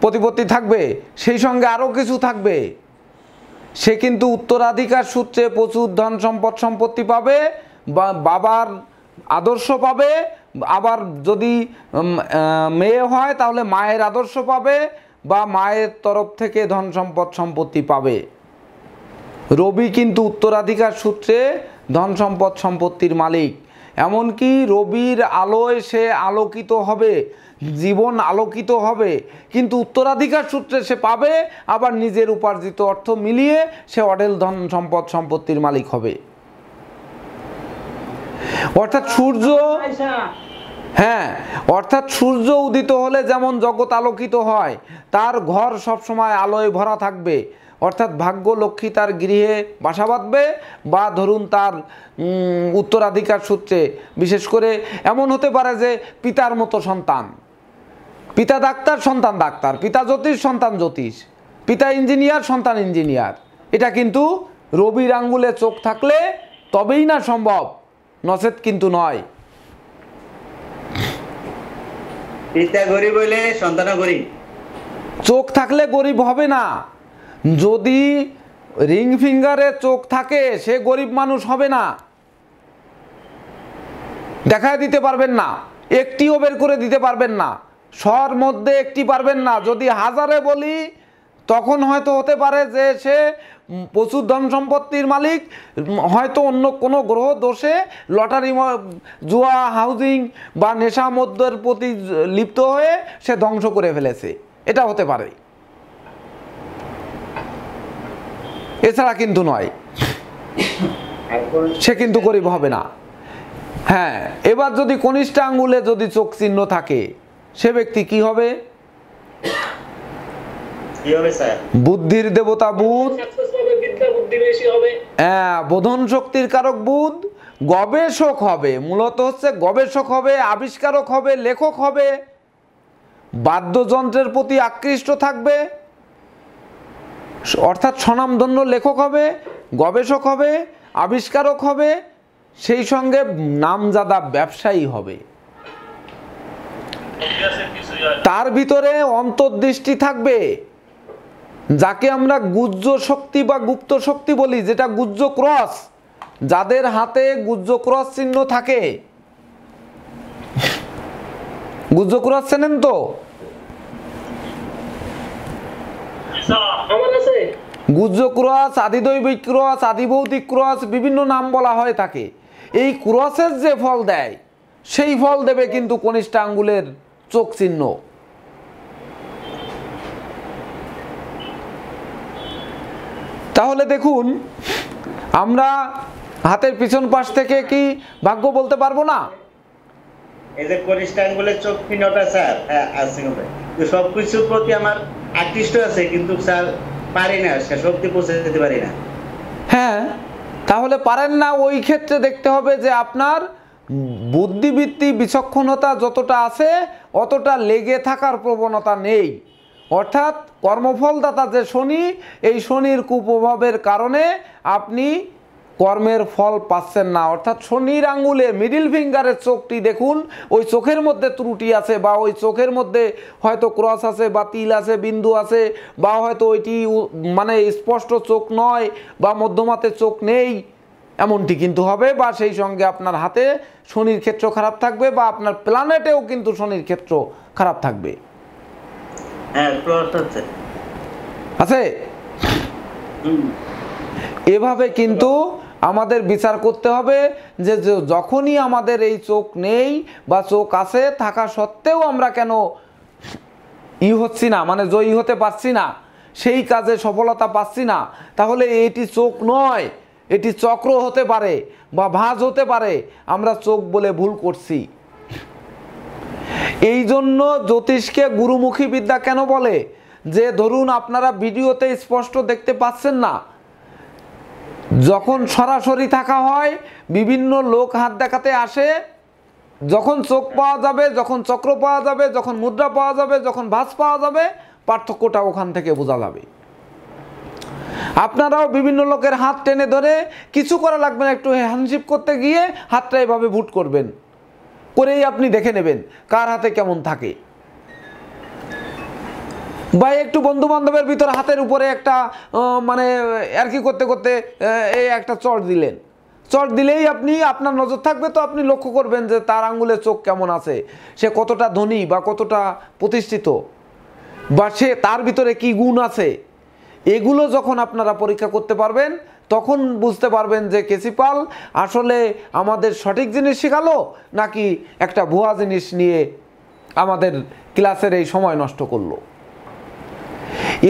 প্রতিপত্তি থাকবে, সেই সঙ্গে আরো কিছু থাকবে। সে কিন্তু উত্তরাধিকার সূত্রে প্রচুর ধন সম্পদ সম্পত্তি পাবে, বা বাবার আদর্শ পাবে, আবার যদি মেয়ে হয় তাহলে মায়ের আদর্শ পাবে, বা মায়ের তরফ থেকে ধন সম্পদ সম্পত্তি পাবে। রবি কিন্তু উত্তরাধিকার সূত্রে ধন সম্পদ সম্পত্তির মালিক। এমনকি রবির আলোয় সে আলোকিত হবে, জীবন আলোকিত হবে, কিন্তু উত্তরাধিকার সূত্রে সে পাবে, আবার নিজের উপার্জিত অর্থ মিলিয়ে সে অঢেল ধন সম্পদ সম্পত্তির মালিক হবে। অর্থাৎ সূর্য, হ্যাঁ, অর্থাৎ সূর্য উদিত হলে যেমন জগৎ আলোকিত হয়, তার ঘর সবসময় আলোয় ভরা থাকবে। অর্থাৎ ভাগ্য লক্ষ্মী তার গৃহে বাসা বাঁধবে, বা ধরুন তার উত্তরাধিকার সূত্রে, বিশেষ করে এমন হতে পারে যে পিতার মতো সন্তান, পিতা ডাক্তার সন্তান ডাক্তার, পিতা জ্যোতিষ সন্তান জ্যোতিষ, পিতা ইঞ্জিনিয়ার সন্তান ইঞ্জিনিয়ার। এটা কিন্তু রবির আঙ্গুলে চোখ থাকলে তবেই না সম্ভব, নচেত কিন্তু নয়। পিতা গরিব হইলে সন্তান গরিব। চোখ থাকলে গরিব হবে না। যদি রিং ফিঙ্গারে চোখ থাকে সে গরিব মানুষ হবে না, দেখায় দিতে পারবেন না, একটিও বের করে দিতে পারবেন না, শর মধ্যে একটি পারবেন না। যদি হাজারে বলি তখন হয়তো হতে পারে যে সে প্রচুর ধন সম্পত্তির মালিক, হয়তো অন্য কোনো গ্রহ দোষে লটারি জুয়া হাউজিং বা নেশা মদ্যের প্রতি লিপ্ত হয়ে সে ধ্বংস করে ফেলেছে, এটা হতে পারে, এছাড়া কিন্তু নয়, সে কিন্তু গরিব হবে না। হ্যাঁ, এবার যদি কনিষ্ঠ আঙ্গুলে যদি চোখ চিহ্ন থাকে সে ব্যক্তি কি হবে? বুদ্ধির দেবতা বুধ, হ্যাঁ, বোধন শক্তির কারক বুধ, গবেষক হবে, মূলত হচ্ছে গবেষক হবে, আবিষ্কারক হবে, লেখক হবে, বাদ্যযন্ত্রের প্রতি আকৃষ্ট থাকবে, অর্থাৎ স্বনামধন্য লেখক হবে, গবেষক হবে, আবিষ্কারক হবে, সেই সঙ্গে নামজাদা ব্যবসায়ী হবে। তার ভিতরে অন্তর্দৃষ্টি থাকবে, যাকে আমরা গুহ্য শক্তি বা গুপ্ত শক্তি বলি, যেটা গুহ্য ক্রস, যাদের হাতে গুহ্য ক্রস চিহ্ন থাকে, গুহ্য ক্রস চেনেন তো? গুহ্য ক্রস, আদিদৈবিক ক্রস, আদিভৌতিক ক্রস, বিভিন্ন নাম বলা হয় থাকে। এই ক্রসের যে ফল দেয় সেই ফল দেবে কিন্তু কনিষ্ঠ আঙ্গুলের চোখ চিহ্ন। তাহলে দেখুন, আমরা হাতের পিছন পাশ থেকে কি ভাগ্য বলতে পারবো না? এই যে কনিষ্ঠ আঙ্গুলের চোখ চিহ্নটা স্যার, হ্যাঁ আছে, সবকিছুর প্রতি আমার আকৃষ্ট আছে, কিন্তু স্যার পারি না, সে শক্তি পৌঁছে দিতে পারি না। হ্যাঁ, তাহলে পারেন না, ওই ক্ষেত্রে দেখতে হবে যে আপনার বুদ্ধিবৃত্তি বিচক্ষণতা যতটা আছে অতটা লেগে থাকার প্রবণতা নেই, অর্থাৎ কর্মফলদাতা যে শনি, এই শনির কুপ্রভাবের কারণে আপনি কর্মের ফল পাচ্ছেন না। অর্থাৎ শনির আঙ্গুলে মিডিল ফিঙ্গারের চোখটি দেখুন, ওই চোখের মধ্যে ত্রুটি আছে, বা ওই চোখের মধ্যে হয়তো ক্রস আছে, বা তিল আছে, বিন্দু আছে, বা হয়তো ওইটি মানে স্পষ্ট চোখ নয়, বা মধ্যমাতে চোখ নেই, এমনটি কিন্তু হবে। বা সেই সঙ্গে আপনার হাতে শনির ক্ষেত্র খারাপ থাকবে, বা আপনার প্ল্যানেটেও কিন্তু শনির ক্ষেত্র খারাপ থাকবে। আছে, এভাবে কিন্তু আমাদের বিচার করতে হবে যে যখনই আমাদের এই চোখ নেই বা চোখ আছে থাকা সত্ত্বেও আমরা কেন হচ্ছি না, মানে জয়ী হতে পারছি না, সেই কাজে সফলতা পাচ্ছি না, তাহলে এটি চোখ নয়, এটি চক্র হতে পারে বা ভাঁজ হতে পারে, আমরা চোখ বলে ভুল করছি। এই জন্য জ্যোতিষকে গুরুমুখী বিদ্যা কেন বলে? যে ধরুন আপনারা ভিডিওতে স্পষ্ট দেখতে পাচ্ছেন না, যখন সরাসরি থাকা হয় বিভিন্ন লোক হাত দেখাতে আসে, যখন চোখ পাওয়া যাবে, যখন চক্র পাওয়া যাবে, যখন মুদ্রা পাওয়া যাবে, যখন ভাঁজ পাওয়া যাবে, পার্থক্যটা ওখান থেকে বোঝা যাবে। আপনারাও বিভিন্ন লোকের হাত টেনে ধরে কিছু করা লাগবে না, একটু হ্যান্ডশিপ করতে গিয়ে হাতটা এভাবে ভুট করবেন, করেই আপনি দেখে নেবেন কার হাতে কেমন থাকে। বা একটু বন্ধু বান্ধবের ভিতরে হাতের উপরে একটা মানে আর কি করতে করতে এই একটা চট দিলেন, চট দিলেই আপনি আপনার নজর থাকবে, তো আপনি লক্ষ্য করবেন যে তার আঙ্গুলে চোখ কেমন আছে, সে কতটা ধনী বা কতটা প্রতিষ্ঠিত, বা সে তার ভিতরে কি গুণ আছে। এগুলো যখন আপনারা পরীক্ষা করতে পারবেন তখন বুঝতে পারবেন যে কেসিপাল আসলে আমাদের সঠিক জিনিস শেখালো নাকি একটা ভুয়া জিনিস নিয়ে আমাদের ক্লাসের এই সময় নষ্ট করলো।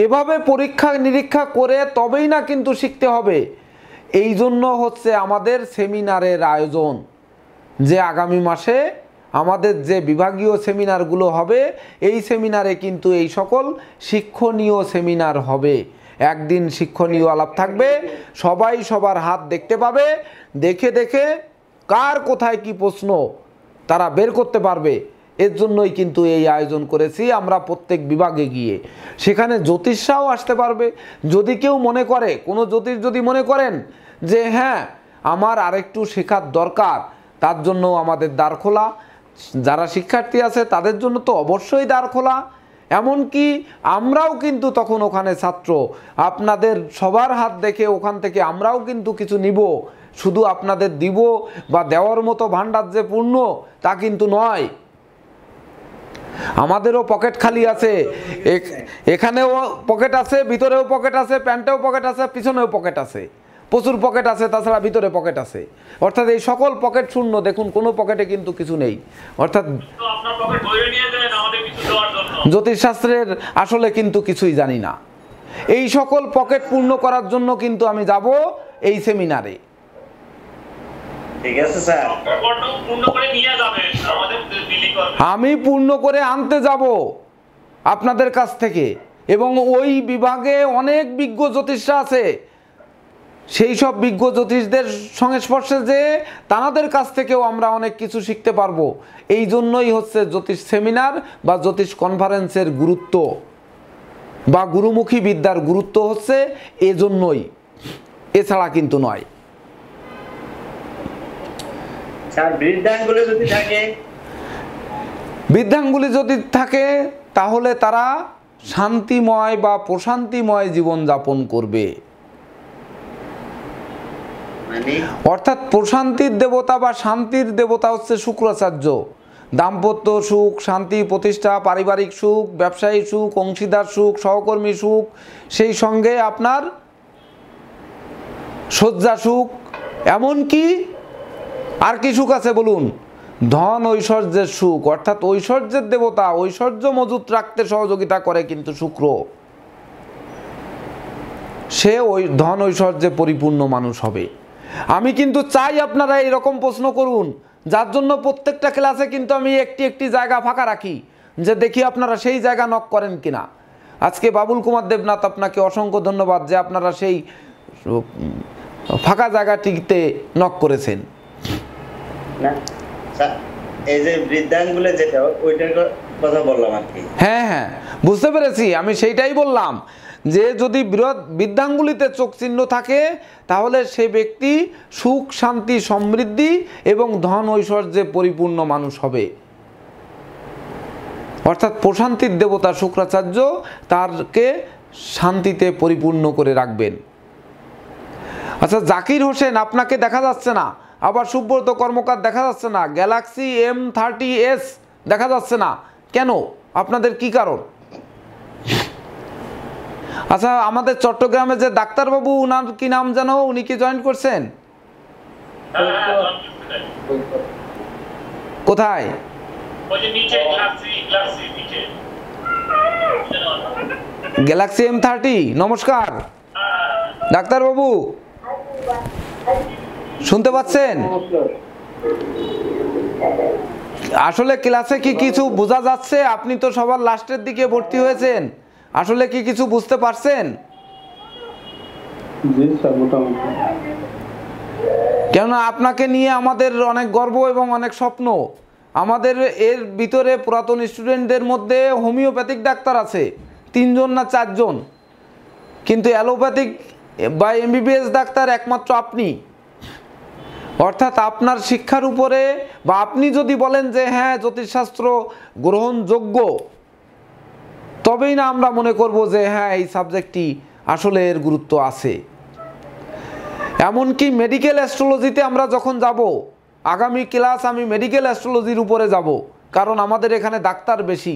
এভাবে পরীক্ষা নিরীক্ষা করে তবেই না কিন্তু শিখতে হবে। এই জন্য হচ্ছে আমাদের সেমিনারের আয়োজন, যে আগামী মাসে আমাদের যে বিভাগীয় সেমিনারগুলো হবে, এই সেমিনারে কিন্তু এই সকল শিক্ষণীয় সেমিনার হবে। একদিন শিক্ষণীয় আলাপ থাকবে, সবাই সবার হাত দেখতে পাবে, দেখে দেখে কার কোথায় কি প্রশ্ন তারা বের করতে পারবে। এর জন্যই কিন্তু এই আয়োজন করেছি আমরা প্রত্যেক বিভাগে গিয়ে, সেখানে জ্যোতিষরাও আসতে পারবে। যদি কেউ মনে করে, কোনো জ্যোতিষ যদি মনে করেন যে হ্যাঁ আমার আরেকটু শেখার দরকার, তার জন্য আমাদের দ্বার খোলা। যারা শিক্ষার্থী আছে তাদের জন্য তো অবশ্যই দ্বার খোলা, এমনকি আমরাও কিন্তু তখন ওখানে ছাত্র, আপনাদের সবার হাত দেখে ওখান থেকে আমরাও কিন্তু কিছু নিব। শুধু আপনাদের দিব বা দেওয়ার মতো ভান্ডার যে পূর্ণ তা কিন্তু নয়। আমাদেরও পকেট খালি আছে, এখানেও পকেট আছে, ভিতরেও পকেট আছে, প্যান্টেও পকেট আছে, পিছনেও পকেট আছে, প্রচুর পকেট আছে, তাছাড়া ভিতরে পকেট আছে। অর্থাৎ এই সকল পকেট শূন্য, দেখুন কোনো পকেটে কিন্তু কিছু নেই। অর্থাৎ জ্যোতিষশাস্ত্রের আসলে কিন্তু কিছুই জানি না। এই সকল পকেট পূর্ণ করার জন্য কিন্তু আমি যাব এই সেমিনারে। ঠিক আছে স্যার, আমি পূর্ণ করে আনতে যাব আপনাদের কাছ থেকে, এবং ওই বিভাগে অনেক বিজ্ঞ জ্যোতিষরা আছে, সেই সব বিজ্ঞ জ্যোতিষদের সংস্পর্শে যে তাদের কাছ থেকেও আমরা অনেক কিছু শিখতে পারবো। এই জন্যই হচ্ছে জ্যোতিষ সেমিনার বা জ্যোতিষ কনফারেন্সের গুরুত্ব বা গুরুমুখী বিদ্যার গুরুত্ব হচ্ছে এজন্যই, এছাড়া কিন্তু নয়। স্যার বৃদ্ধাঙ্গুলি যদি থাকে, বৃদ্ধাঙ্গুলি যদি থাকে তাহলে তারা শান্তিময় বা প্রশান্তিময় জীবন যাপন করবে। অর্থাৎ প্রশান্তির দেবতা বা শান্তির দেবতা হচ্ছে শুক্রাচার্য। দাম্পত্য সুখ, শান্তি প্রতিষ্ঠা, পারিবারিক সুখ, ব্যবসায়ী সুখ, অংশীদার সুখ, সহকর্মী সুখ, সেই সঙ্গে আপনার শয্যা সুখ, এমনকি আর কি সুখ আছে বলুন, ধন ঐশ্বর্যের সুখ। অর্থাৎ ঐশ্বর্যের দেবতা, ঐশ্বর্য মজুত রাখতে সহযোগিতা করে কিন্তু শুক্র, সে ওই ধন ঐশ্বর্যে পরিপূর্ণ মানুষ হবে। আমি কিন্তু চাই আপনারা এরকম প্রশ্ন করুন, যার জন্য প্রত্যেকটা ক্লাসে কিন্তু আমি একটি একটি জায়গা ফাঁকা রাখি, যে দেখি আপনারা সেই জায়গা নক করেন কিনা। আজকে বাবুল কুমার দেবনাথ, আপনাকে অসংখ্য ধন্যবাদ যে আপনারা সেই ফাঁকা জায়গাটিতে নক করেছেন। না স্যার, এই যে বৃদ্ধাঙ্গুলে যেটা, ওইটার কথা বললাম আর কি। হ্যাঁ হ্যাঁ, বুঝতে পেরেছি, আমি সেইটাই বললাম যে যদি বৃদ্ধাঙ্গুলিতে চোখ চিহ্ন থাকে তাহলে সে ব্যক্তি সুখ, শান্তি, সমৃদ্ধি এবং ধন ঐশ্বর্যে পরিপূর্ণ মানুষ হবে। অর্থাৎ প্রশান্তির দেবতা শুক্রাচার্য তারকে শান্তিতে পরিপূর্ণ করে রাখবেন। আচ্ছা, জাকির হোসেন আপনাকে দেখা যাচ্ছে না, আবার সুব্রত কর্মকার দেখা যাচ্ছে না, গ্যালাক্সি M30s দেখা যাচ্ছে না, কেন? আপনাদের কি কারণ? আচ্ছা, আমাদের চট্টগ্রামে যে ডাক্তারবাবু, উনার কি নাম যেন, উনি কি জয়েন করছেন? কোথায়? Galaxy M30। নমস্কার ডাক্তারবাবু, শুনতে পাচ্ছেন? আসলে ক্লাসে কি কিছু বোঝা যাচ্ছে? আপনি তো সবার লাস্টের দিকে ভর্তি হয়েছেন, আসলে কি কিছু বুঝতে পারছেন? কেননা আপনাকে নিয়ে আমাদের অনেক গর্ব এবং অনেক স্বপ্ন। আমাদের এর ভিতরে পুরাতন স্টুডেন্টদের মধ্যে হোমিওপ্যাথিক ডাক্তার আছে 3 জন না 4 জন, কিন্তু অ্যালোপ্যাথিক বা MBBS ডাক্তার একমাত্র আপনি। অর্থাৎ আপনার শিক্ষার উপরে, বা আপনি যদি বলেন যে হ্যাঁ জ্যোতিষশাস্ত্র গ্রহণযোগ্য, তবেই না আমরা মনে করব যে হ্যাঁ এই সাবজেক্টটি আসলে এর গুরুত্ব আছে। এমনকি মেডিকেল অ্যাস্ট্রোলজিতে আমরা যখন যাব, আগামী ক্লাস আমি মেডিকেল অ্যাস্ট্রোলজির উপরে যাব, কারণ আমাদের এখানে ডাক্তার বেশি।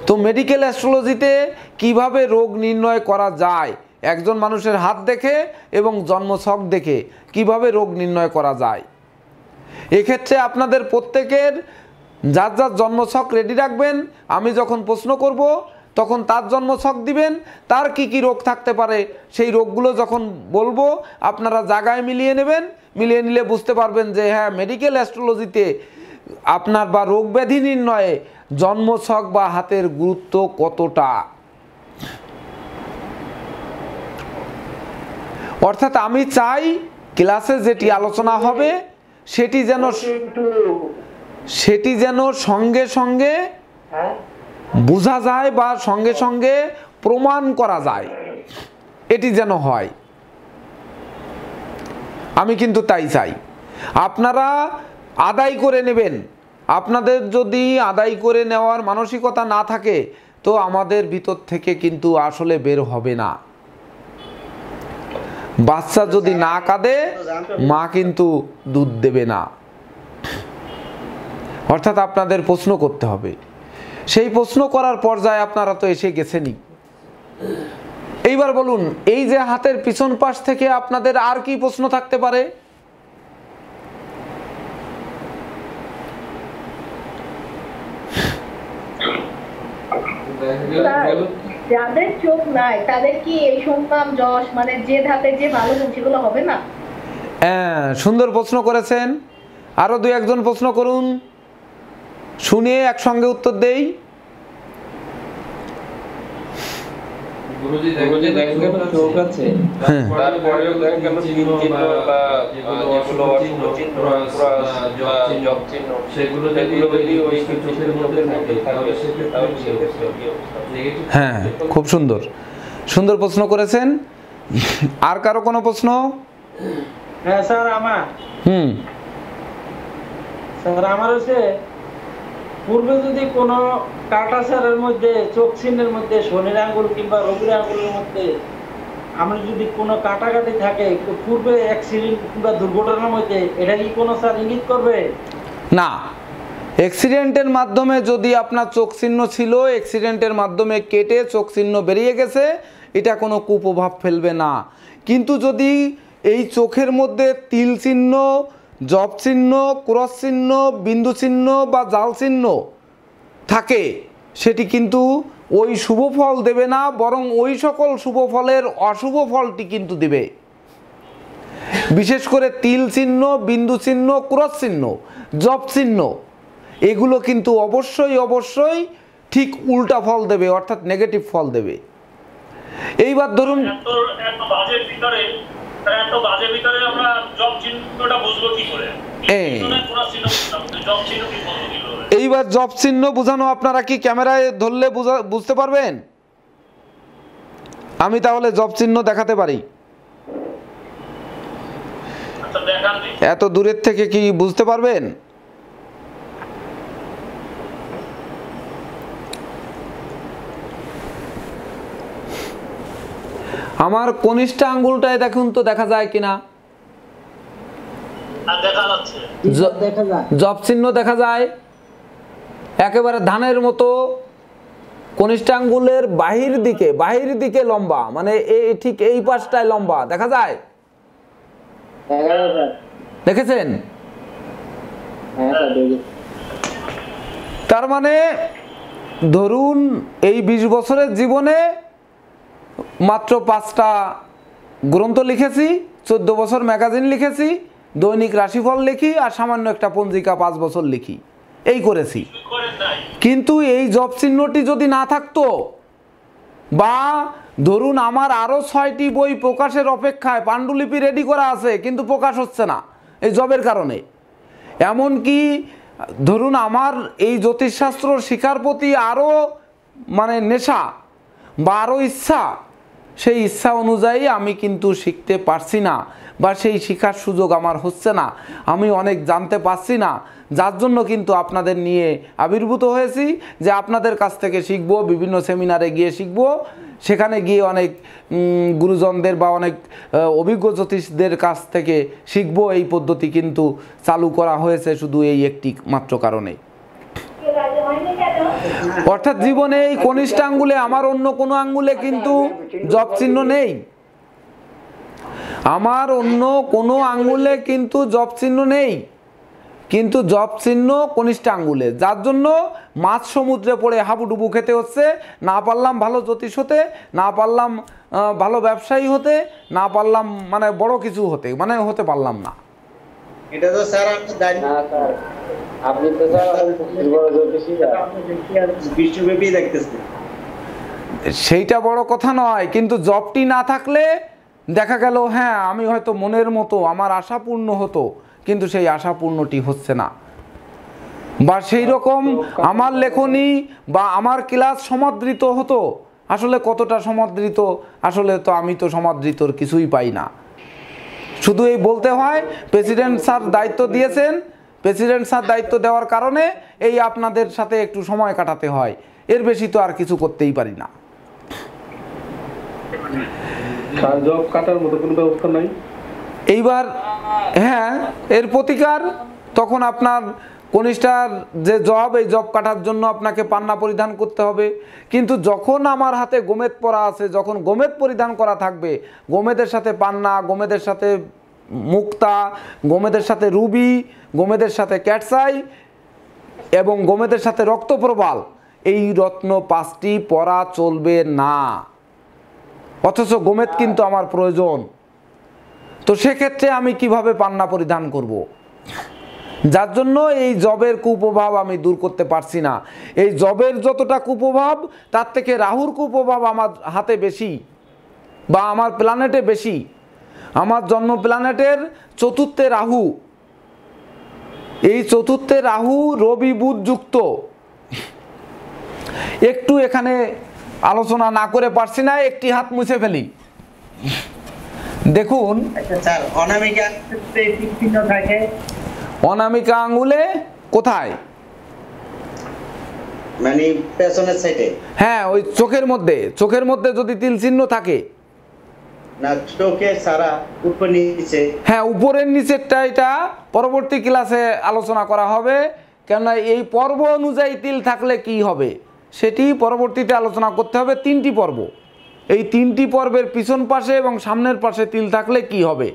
তো মেডিকেল অ্যাস্ট্রোলজিতে কিভাবে রোগ নির্ণয় করা যায়, একজন মানুষের হাত দেখে এবং জন্মছক দেখে কিভাবে রোগ নির্ণয় করা যায়, এক্ষেত্রে আপনাদের প্রত্যেকের যার যার জন্মছক রেডি রাখবেন। আমি যখন প্রশ্ন করব তখন তার জন্মছক দিবেন, তার কি কি রোগ থাকতে পারে সেই রোগগুলো যখন বলবো আপনারা জায়গায় মিলিয়ে নেবেন। মিলিয়ে নিলে বুঝতে পারবেন যে হ্যাঁ মেডিকেল অ্যাস্ট্রোলজিতে আপনার বা রোগ ব্যাধি নির্ণয়ে জন্মছক বা হাতের গুরুত্ব কতটা। অর্থাৎ আমি চাই ক্লাসে যেটি আলোচনা হবে সেটি যেন সঙ্গে সঙ্গে বোঝা যায় বা সঙ্গে সঙ্গে প্রমাণ করা যায়, এটি যেন হয়। আমি কিন্তু তাই চাই। আপনারা আদায় করে নেবেন। আপনাদের যদি আদায় করে নেওয়ার মানসিকতা না থাকে তো আমাদের ভিতর থেকে কিন্তু আসলে বের হবে না। বাচ্চা যদি না কাঁদে মা কিন্তু দুধ দেবে না। অর্থাৎ আপনাদের প্রশ্ন করতে হবে। সেই প্রশ্ন করার পর্যায়ে আপনারা তো এসে গেছেনই। এইবার বলুন, এই যে হাতের পিছন পাশ থেকে আপনাদের আর কি প্রশ্ন থাকতে পারে? যাদের চোখ নাই তাদের কি এই সম্মান যশ মানে যে ধাপে যে ভালো গুণ সেগুলো হবে না? হ্যাঁ, সুন্দর প্রশ্ন করেছেন। আরো দুই একজন প্রশ্ন করুন, শুনে একসঙ্গে উত্তর দেই। হ্যাঁ, খুব সুন্দর সুন্দর প্রশ্ন করেছেন। আর কারো কোনো প্রশ্ন? হ্যাঁ স্যার, আমার স্যার আমার হচ্ছে পূর্বে যদি কোনো কাটাছাড়ের মধ্যে চোখ চিহ্নের মধ্যে শনির আঙ্গুল কিংবা রবির আঙ্গুলের মধ্যে আমরা যদি কোনো কাটাকাটি থাকে পূর্বে অ্যাক্সিডেন্ট কিংবা দুর্ঘটনার মধ্যে, এটা কি কোনো স্যার ইঙ্গিত করবে? না, অ্যাক্সিডেন্টের মাধ্যমে যদি আপনার চোখ চিহ্ন ছিল, অ্যাক্সিডেন্টের মাধ্যমে কেটে চোখ চিহ্ন বেরিয়ে গেছে, এটা কোনো কুপ্রভাব ফেলবে না। কিন্তু যদি এই চোখের মধ্যে তিল চিহ্ন, জব চিহ্ন, ক্রস চিহ্ন, বিন্দু চিহ্ন বা জাল চিহ্ন থাকে, সেটি কিন্তু ওই শুভ ফল দেবে না, বরং ওই সকল শুভ ফলের অশুভ ফলটি কিন্তু দেবে। বিশেষ করে তিল চিহ্ন, বিন্দু চিহ্ন, ক্রস চিহ্ন, জব চিহ্ন, এগুলো কিন্তু অবশ্যই অবশ্যই ঠিক উল্টা ফল দেবে, অর্থাৎ নেগেটিভ ফল দেবে। এইবার ধরুন এইবার জব চিহ্ন বোঝানো আপনারা কি ক্যামেরায় ধরলে বুঝতে পারবেন? আমি তাহলে জব চিহ্ন দেখাতে পারি। এত দূরের থেকে কি বুঝতে পারবেন? আমার কনিষ্ঠ আঙ্গুলটায় দেখুন তো, দেখা যায় কিনা? জব চিহ্ন দেখা যায়, একেবারে ধানের মতো। কনিষ্ঠ আঙ্গুলের বাহির দিকে লম্বা, মানে ঠিক এই পাশটায় লম্বা দেখা যায়। দেখেছেন? তার মানে ধরুন এই 20 বছরের জীবনে মাত্র 5টা গ্রন্থ লিখেছি, 14 বছর ম্যাগাজিন লিখেছি, দৈনিক রাশিফল লিখি, আর সামান্য একটা পঞ্জিকা 5 বছর লিখি, এই করেছি। কিন্তু এই জব চিহ্নটি যদি না থাকতো, বা ধরুন আমার আরো 6টি বই প্রকাশের অপেক্ষায় পাণ্ডুলিপি রেডি করা আছে কিন্তু প্রকাশ হচ্ছে না এই জবের কারণে, এমনকি ধরুন আমার এই জ্যোতিষশাস্ত্র শিক্ষার প্রতি আরো মানে নেশা বা আরো ইচ্ছা, সেই ইচ্ছা অনুযায়ী আমি কিন্তু শিখতে পারছি না, বা সেই শিক্ষার সুযোগ আমার হচ্ছে না, আমি অনেক জানতে পারছি না, যার জন্য কিন্তু আপনাদের নিয়ে আবির্ভূত হয়েছি যে আপনাদের কাছ থেকে শিখবো, বিভিন্ন সেমিনারে গিয়ে শিখবো, সেখানে গিয়ে অনেক গুরুজনদের বা অনেক অভিজ্ঞ জ্যোতিষদের কাছ থেকে শিখবো। এই পদ্ধতি কিন্তু চালু করা হয়েছে শুধু এই একটি মাত্র কারণে। অর্থাৎ জীবনে এই কনিষ্ঠ আঙ্গুলে, আমার অন্য কোনো আঙ্গুলে কিন্তু জব চিহ্ন নেই, আমার অন্য কোনো আঙ্গুলে কিন্তু জব চিহ্ন নেই, কিন্তু জব চিহ্ন কনিষ্ঠ আঙ্গুলে, যার জন্য মাছ সমুদ্রে পড়ে হাবুডুবু খেতে হচ্ছে। না পারলাম ভালো জ্যোতিষ হতে, না পারলাম ভালো ব্যবসায়ী হতে, না পারলাম মানে বড় কিছু হতে, মানে হতে পারলাম না। এটা তো স্যার আপনি জানেন না স্যার, আপনি তো স্যার বড় জ্যোতিষী, বিশ্বব্যাপী দেখতেছেন, সেইটা বড় কথা নয়। কিন্তু জবটি না থাকলে দেখা গেল হ্যাঁ আমি হয়তো মনের মতো আমার আশা পূর্ণ হতো, কিন্তু সেই আশা পূর্ণটি হচ্ছে না, বা সেই রকম আমার লেখনী বা আমার ক্লাস সমাদৃত হতো, আসলে কতটা সমাদৃত, আসলে তো আমি তো সমাদৃতর কিছুই পাই না। শুধু এই বলতে হয় প্রেসিডেন্ট স্যার দায়িত্ব দিয়েছেন, প্রেসিডেন্ট স্যার দায়িত্ব দেওয়ার কারণে এই আপনাদের সাথে একটু সময় কাটাতে হয়, এর বেশি তো আর কিছু করতেই পারি না। জব কাটার মতো কোনো ব্যবস্থা নাই। এইবার হ্যাঁ, এর প্রতিকার তখন আপনার কনিষ্ঠার যে জব, এই জব কাটার জন্য আপনাকে পান্না পরিধান করতে হবে। কিন্তু যখন আমার হাতে গোমেদ পরা আছে, যখন গোমেদ পরিধান করা থাকবে, গোমেদের সাথে পান্না, গোমেদের সাথে মুক্তা, গোমেদের সাথে রুবি, গোমেদের সাথে ক্যাটসাই এবং গোমেদের সাথে রক্তপ্রবাল, এই রত্ন 5টি পরা চলবে না। অথচ গোমেদ কিন্তু আমার প্রয়োজন। তো সেক্ষেত্রে আমি কিভাবে পান্না পরিধান করব? যার জন্য এই জবের কুপ্রভাব আমি দূর করতে পারছি না। এই জবের যতটা কুপ্রভাব, তার থেকে রাহুর কুপ্রভাব আমার হাতে বেশি বা আমার প্ল্যানেটে বেশি। আমার জন্ম প্ল্যানেটের 4র্থে রাহু, এই 4র্থে রাহু রবি বুধ যুক্ত। একটু এখানে আলোচনা না করে পারছি না, একটি হাত মুছে ফেলি। দেখুন, স্যার অনামিকা তীর চিহ্ন থাকে, অনামিকা আঙ্গুলে কোথায়? মানে পেছনের সাইডে। হ্যাঁ, ওই চোখের মধ্যে, চোখের মধ্যে যদি তিল চিহ্ন থাকে। না চোখে সারা উপর নিচে। হ্যাঁ, উপরের নিচেরটা, এটা পরবর্তী ক্লাসে আলোচনা করা হবে। কেননা এই পর্ব অনুযায়ী তিল থাকলে কি হবে সেটি পরবর্তীতে আলোচনা করতে হবে। 3টি পর্ব, এই 3টি পর্বের পিছন পাশে এবং সামনের পাশে তিল থাকলে কি হবে।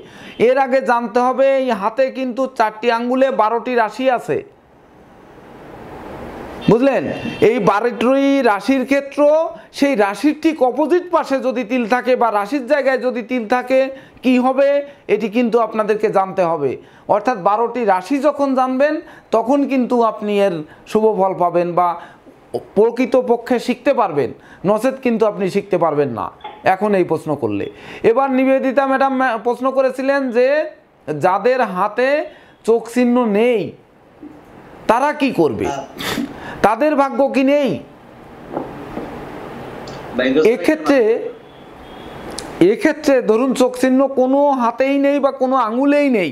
এর আগে জানতে হবে এই হাতে কিন্তু 4টি আঙ্গুলে 12টি রাশি আছে, বুঝলেন? এই 12টি রাশির ক্ষেত্র, সেই রাশির ঠিক অপোজিট পাশে যদি তিল থাকে বা রাশির জায়গায় যদি তিল থাকে কি হবে, এটি কিন্তু আপনাদেরকে জানতে হবে। অর্থাৎ 12টি রাশি যখন জানবেন তখন কিন্তু আপনি এর শুভ ফল পাবেন বা প্রকৃতপক্ষে শিখতে পারবেন, নচেত কিন্তু আপনি শিখতে পারবেন না এখন এই প্রশ্ন করলে। এবার নিবেদিতা ম্যাডাম প্রশ্ন করেছিলেন যে যাদের হাতে চোখ চিহ্ন নেই তারা কি করবে, তাদের ভাগ্য কি নেই? এক্ষেত্রে ধরুন চোখ চিহ্ন কোনো হাতেই নেই বা কোনো আঙুলেই নেই,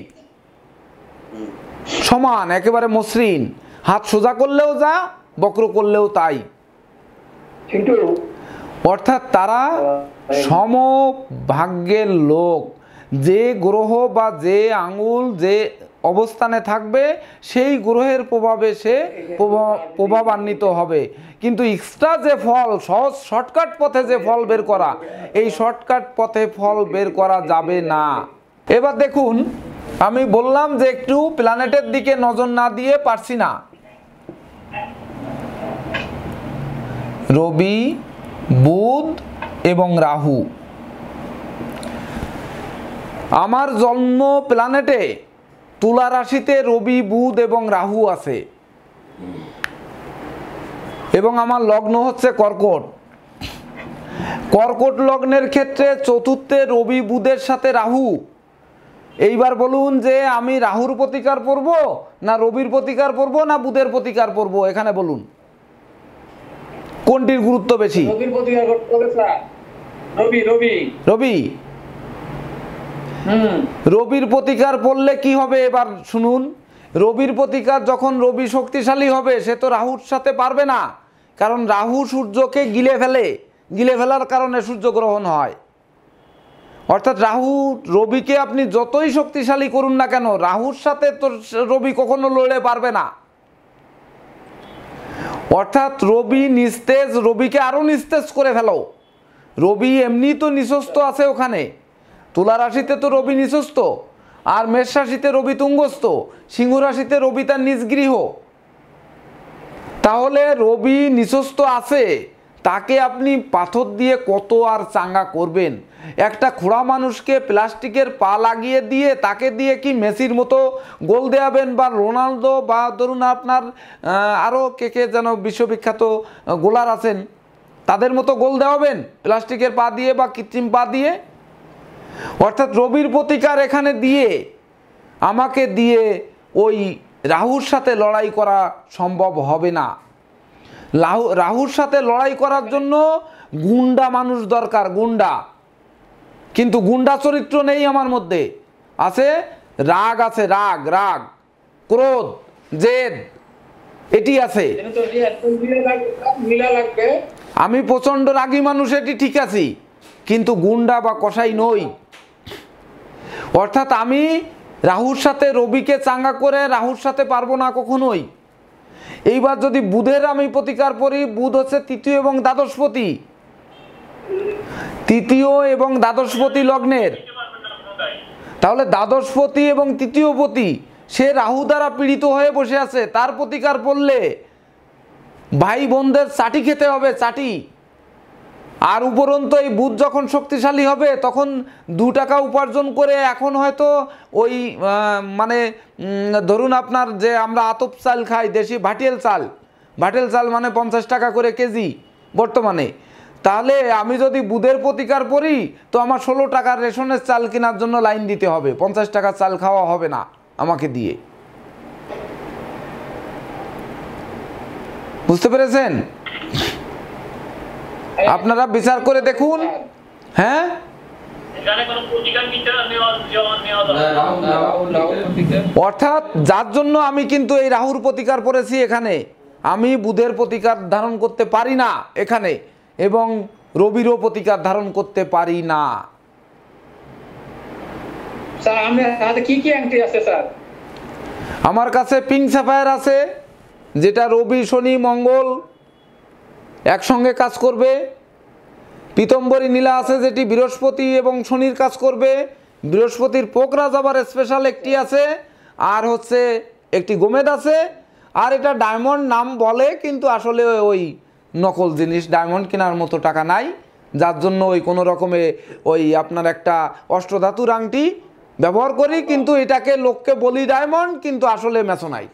সমান একেবারে মসৃণ, হাত সোজা করলেও যা, বক্র করলেও তাই। কিন্তু অর্থাৎ তারা সমভাগ্যের লোক। যে গ্রহ বা যে আঙুল যে অবস্থানে থাকবে সেই গ্রহের প্রভাবে সে প্রভাবান্বিত হবে। কিন্তু এক্সট্রা যে ফল, সহজ শর্টকাট পথে যে ফল বের করা, এই শর্টকাট পথে ফল বের করা যাবে না। এবার দেখুন, আমি বললাম যে একটু প্ল্যানেটের দিকে নজর না দিয়ে পারছি না। রবি, বুধ এবং রাহু, আমার জন্ম প্ল্যানেটে তুলা রাশিতে রবি, বুধ এবং রাহু আছে এবং আমার লগ্ন হচ্ছে কর্কট। কর্কট লগ্নের ক্ষেত্রে 4র্থে রবি, বুধের সাথে রাহু। এইবার বলুন যে আমি রাহুর প্রতিকার পড়ব না রবির প্রতিকার পড়ব না বুধের প্রতিকার পড়ব, এখানে বলুন কোনটির গুরুত্ব বেশি? রবির প্রতিকার করতে হবে স্যার। রবি রবি রবি। রবির প্রতিকার পড়লে কি হবে এবার শুনুন। রবির প্রতিকার যখন রবি শক্তিশালী হবে সে তো রাহুর সাথে পারবে না, কারণ রাহু সূর্যকে গিলে ফেলে, গিলে ফেলার কারণে সূর্যগ্রহণ হয়। অর্থাৎ রাহু, রবিকে আপনি যতই শক্তিশালী করুন না কেন, রাহুর সাথে তো রবি কখনো লড়ে পারবে না। অর্থাৎ রবি নিস্তেজ, রবিকে আরো নিস্তেজ করে ফেলো। রবি এমনি তো নিঃস্বস্ত আছে ওখানে, তুলা রাশিতে তো রবি নিঃস্বস্ত, আর মেষ রাশিতে রবি তুঙ্গস্থ, সিংহ রাশিতে রবি তার নিজ গৃহ। তাহলে রবি নিঃস্বস্ত আছে, তাকে আপনি পাথর দিয়ে কত আর চাঙ্গা করবেন? একটা খোড়া মানুষকে প্লাস্টিকের পা লাগিয়ে দিয়ে তাকে দিয়ে কি মেসির মতো গোল দেওয়াবেন, বা রোনালদো, বা ধরুন আপনার আরও কে কে যেন বিশ্ববিখ্যাত গোলার আছেন, তাদের মতো গোল দেওয়াবেন প্লাস্টিকের পা দিয়ে বা কৃত্রিম পা দিয়ে? অর্থাৎ রবির প্রতিকার এখানে দিয়ে আমাকে দিয়ে ওই রাহুর সাথে লড়াই করা সম্ভব হবে না। রাহুর সাথে লড়াই করার জন্য গুন্ডা মানুষ দরকার, গুন্ডা। কিন্তু গুন্ডা চরিত্র নেই আমার মধ্যে, আছে রাগ, আছে রাগ, রাগ, ক্রোধ, জেদ, এটি আছে। আমি প্রচন্ড রাগী মানুষ, এটি ঠিক আছি, কিন্তু গুন্ডা বা কসাই নই। অর্থাৎ আমি রাহুর সাথে রবিকে চাঙ্গা করে রাহুর সাথে পারবো না কখনোই। এইবার যদি বুধের আমি প্রতিকার করি, বুধ হচ্ছে তৃতীয় এবং দ্বাদশপতি, তৃতীয় এবং দ্বাদশপতি লগ্নের, তাহলে দ্বাদশপতি এবং তৃতীয়পতি সে রাহু দ্বারা পীড়িত হয়ে বসে আছে। তার প্রতিকার পড়লে ভাই বোনদের চাটি খেতে হবে, চাটি। আর উপরন্তু এই বুধ যখন শক্তিশালী হবে তখন 2 টাকা উপার্জন করে, এখন হয়তো ওই মানে ধরুন আপনার যে আমরা আতপ চাল খাই, দেশি ভাটিয়াল চাল, ভাটিয়াল চাল মানে 50 টাকা করে কেজি বর্তমানে। তাহলে আমি যদি বুধের প্রতিকার করি তো আমার 16 টাকার রেশনের চাল কেনার জন্য লাইন দিতে হবে, 50 টাকার চাল খাওয়া হবে না আমাকে দিয়ে। বুঝতে পেরেছেন? আপনারা বিচার করে দেখুন। হ্যাঁ, অর্থাৎ যার জন্য আমি কিন্তু এই রাহুর প্রতিকার করেছি এখানে, আমি বুধের প্রতিকার ধারণ করতে পারি না এখানে, এবং রবিরও প্রতিকার ধারণ করতে পারি না। স্যার আমাদের কি কি আংটি আছে স্যার? আমার কাছে পিঙ্ক স্যাফায়ার আছে, যেটা রবি শনি মঙ্গল একসঙ্গে কাজ করবে। পীতম্বরী নীলা আছে, যেটি বৃহস্পতি এবং শনির কাজ করবে। বৃহস্পতির পোকরাজ আবার স্পেশাল একটি আছে, আর হচ্ছে একটি গোমেদ আছে। আর এটা ডায়মন্ড নাম বলে, কিন্তু আসলে ওই নকল জিনিস, ডায়মন্ড কেনার মতো টাকা নাই, যার জন্য ওই কোনো রকমে ওই আপনার একটা অষ্টধাতুর আংটি ব্যবহার করি, কিন্তু এটাকে লোককে বলি ডায়মন্ড, কিন্তু আসলে মেসোনাইট।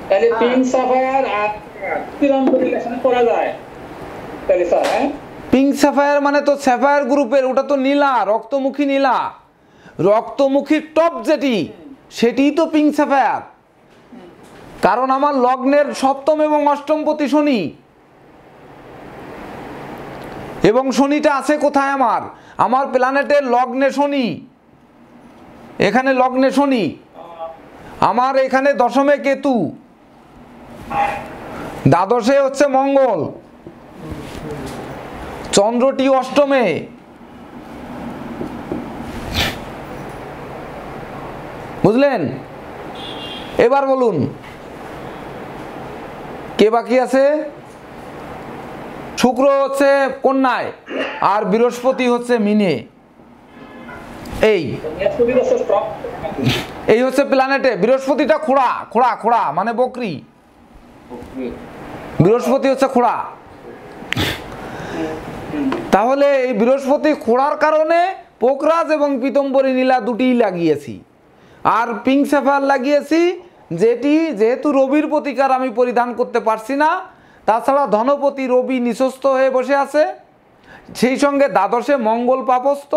তাহলে পিঙ্ক সাফায়ার আর কিরকম রিলেশন করা যায় তাহলে স্যার? হ্যাঁ, পিঙ্ক স্যাফায়ার মানে তো স্যাফায়ার গ্রুপের, ওটা তো নীলা, রক্তমুখী নীলা, রক্তমুখীর টপ যেটি, সেটিই তো পিঙ্ক স্যাফায়ার। কারণ আমার লগ্নের সপ্তম এবং অষ্টমপতি শনি, এবং শনিটা আছে কোথায়? আমার প্ল্যানেটের লগ্নে শনি, এখানে লগ্নে শনি, আমার এখানে দশমে কেতু, দ্বাদশে হচ্ছে মঙ্গল, চন্দ্রটি অষ্টমে। বুঝলেন? এবার বলুন কে বাকি আছে? শুক্র হচ্ছে কন্যায়, আর বৃহস্পতি হচ্ছে মিনে। এই হচ্ছে প্ল্যানেটে। বৃহস্পতিটা খোড়া, খোড়া খোড়া মানে বকরি, বৃহস্পতি হচ্ছে খোড়া। তাহলে এই বৃহস্পতি খোড়ার কারণে পোকরাজ এবং পীতম্বরী নীলা দুটিই লাগিয়েছি, আর পিঙ্ক স্যাফায়ার লাগিয়েছি, যেহেতু রবির প্রতিকার আমি পরিধান করতে পারছি না। তাছাড়া ধনপতি রবি নিঃস্বস্ত হয়ে বসে আছে, সেই সঙ্গে দ্বাদশে মঙ্গল পাপস্থ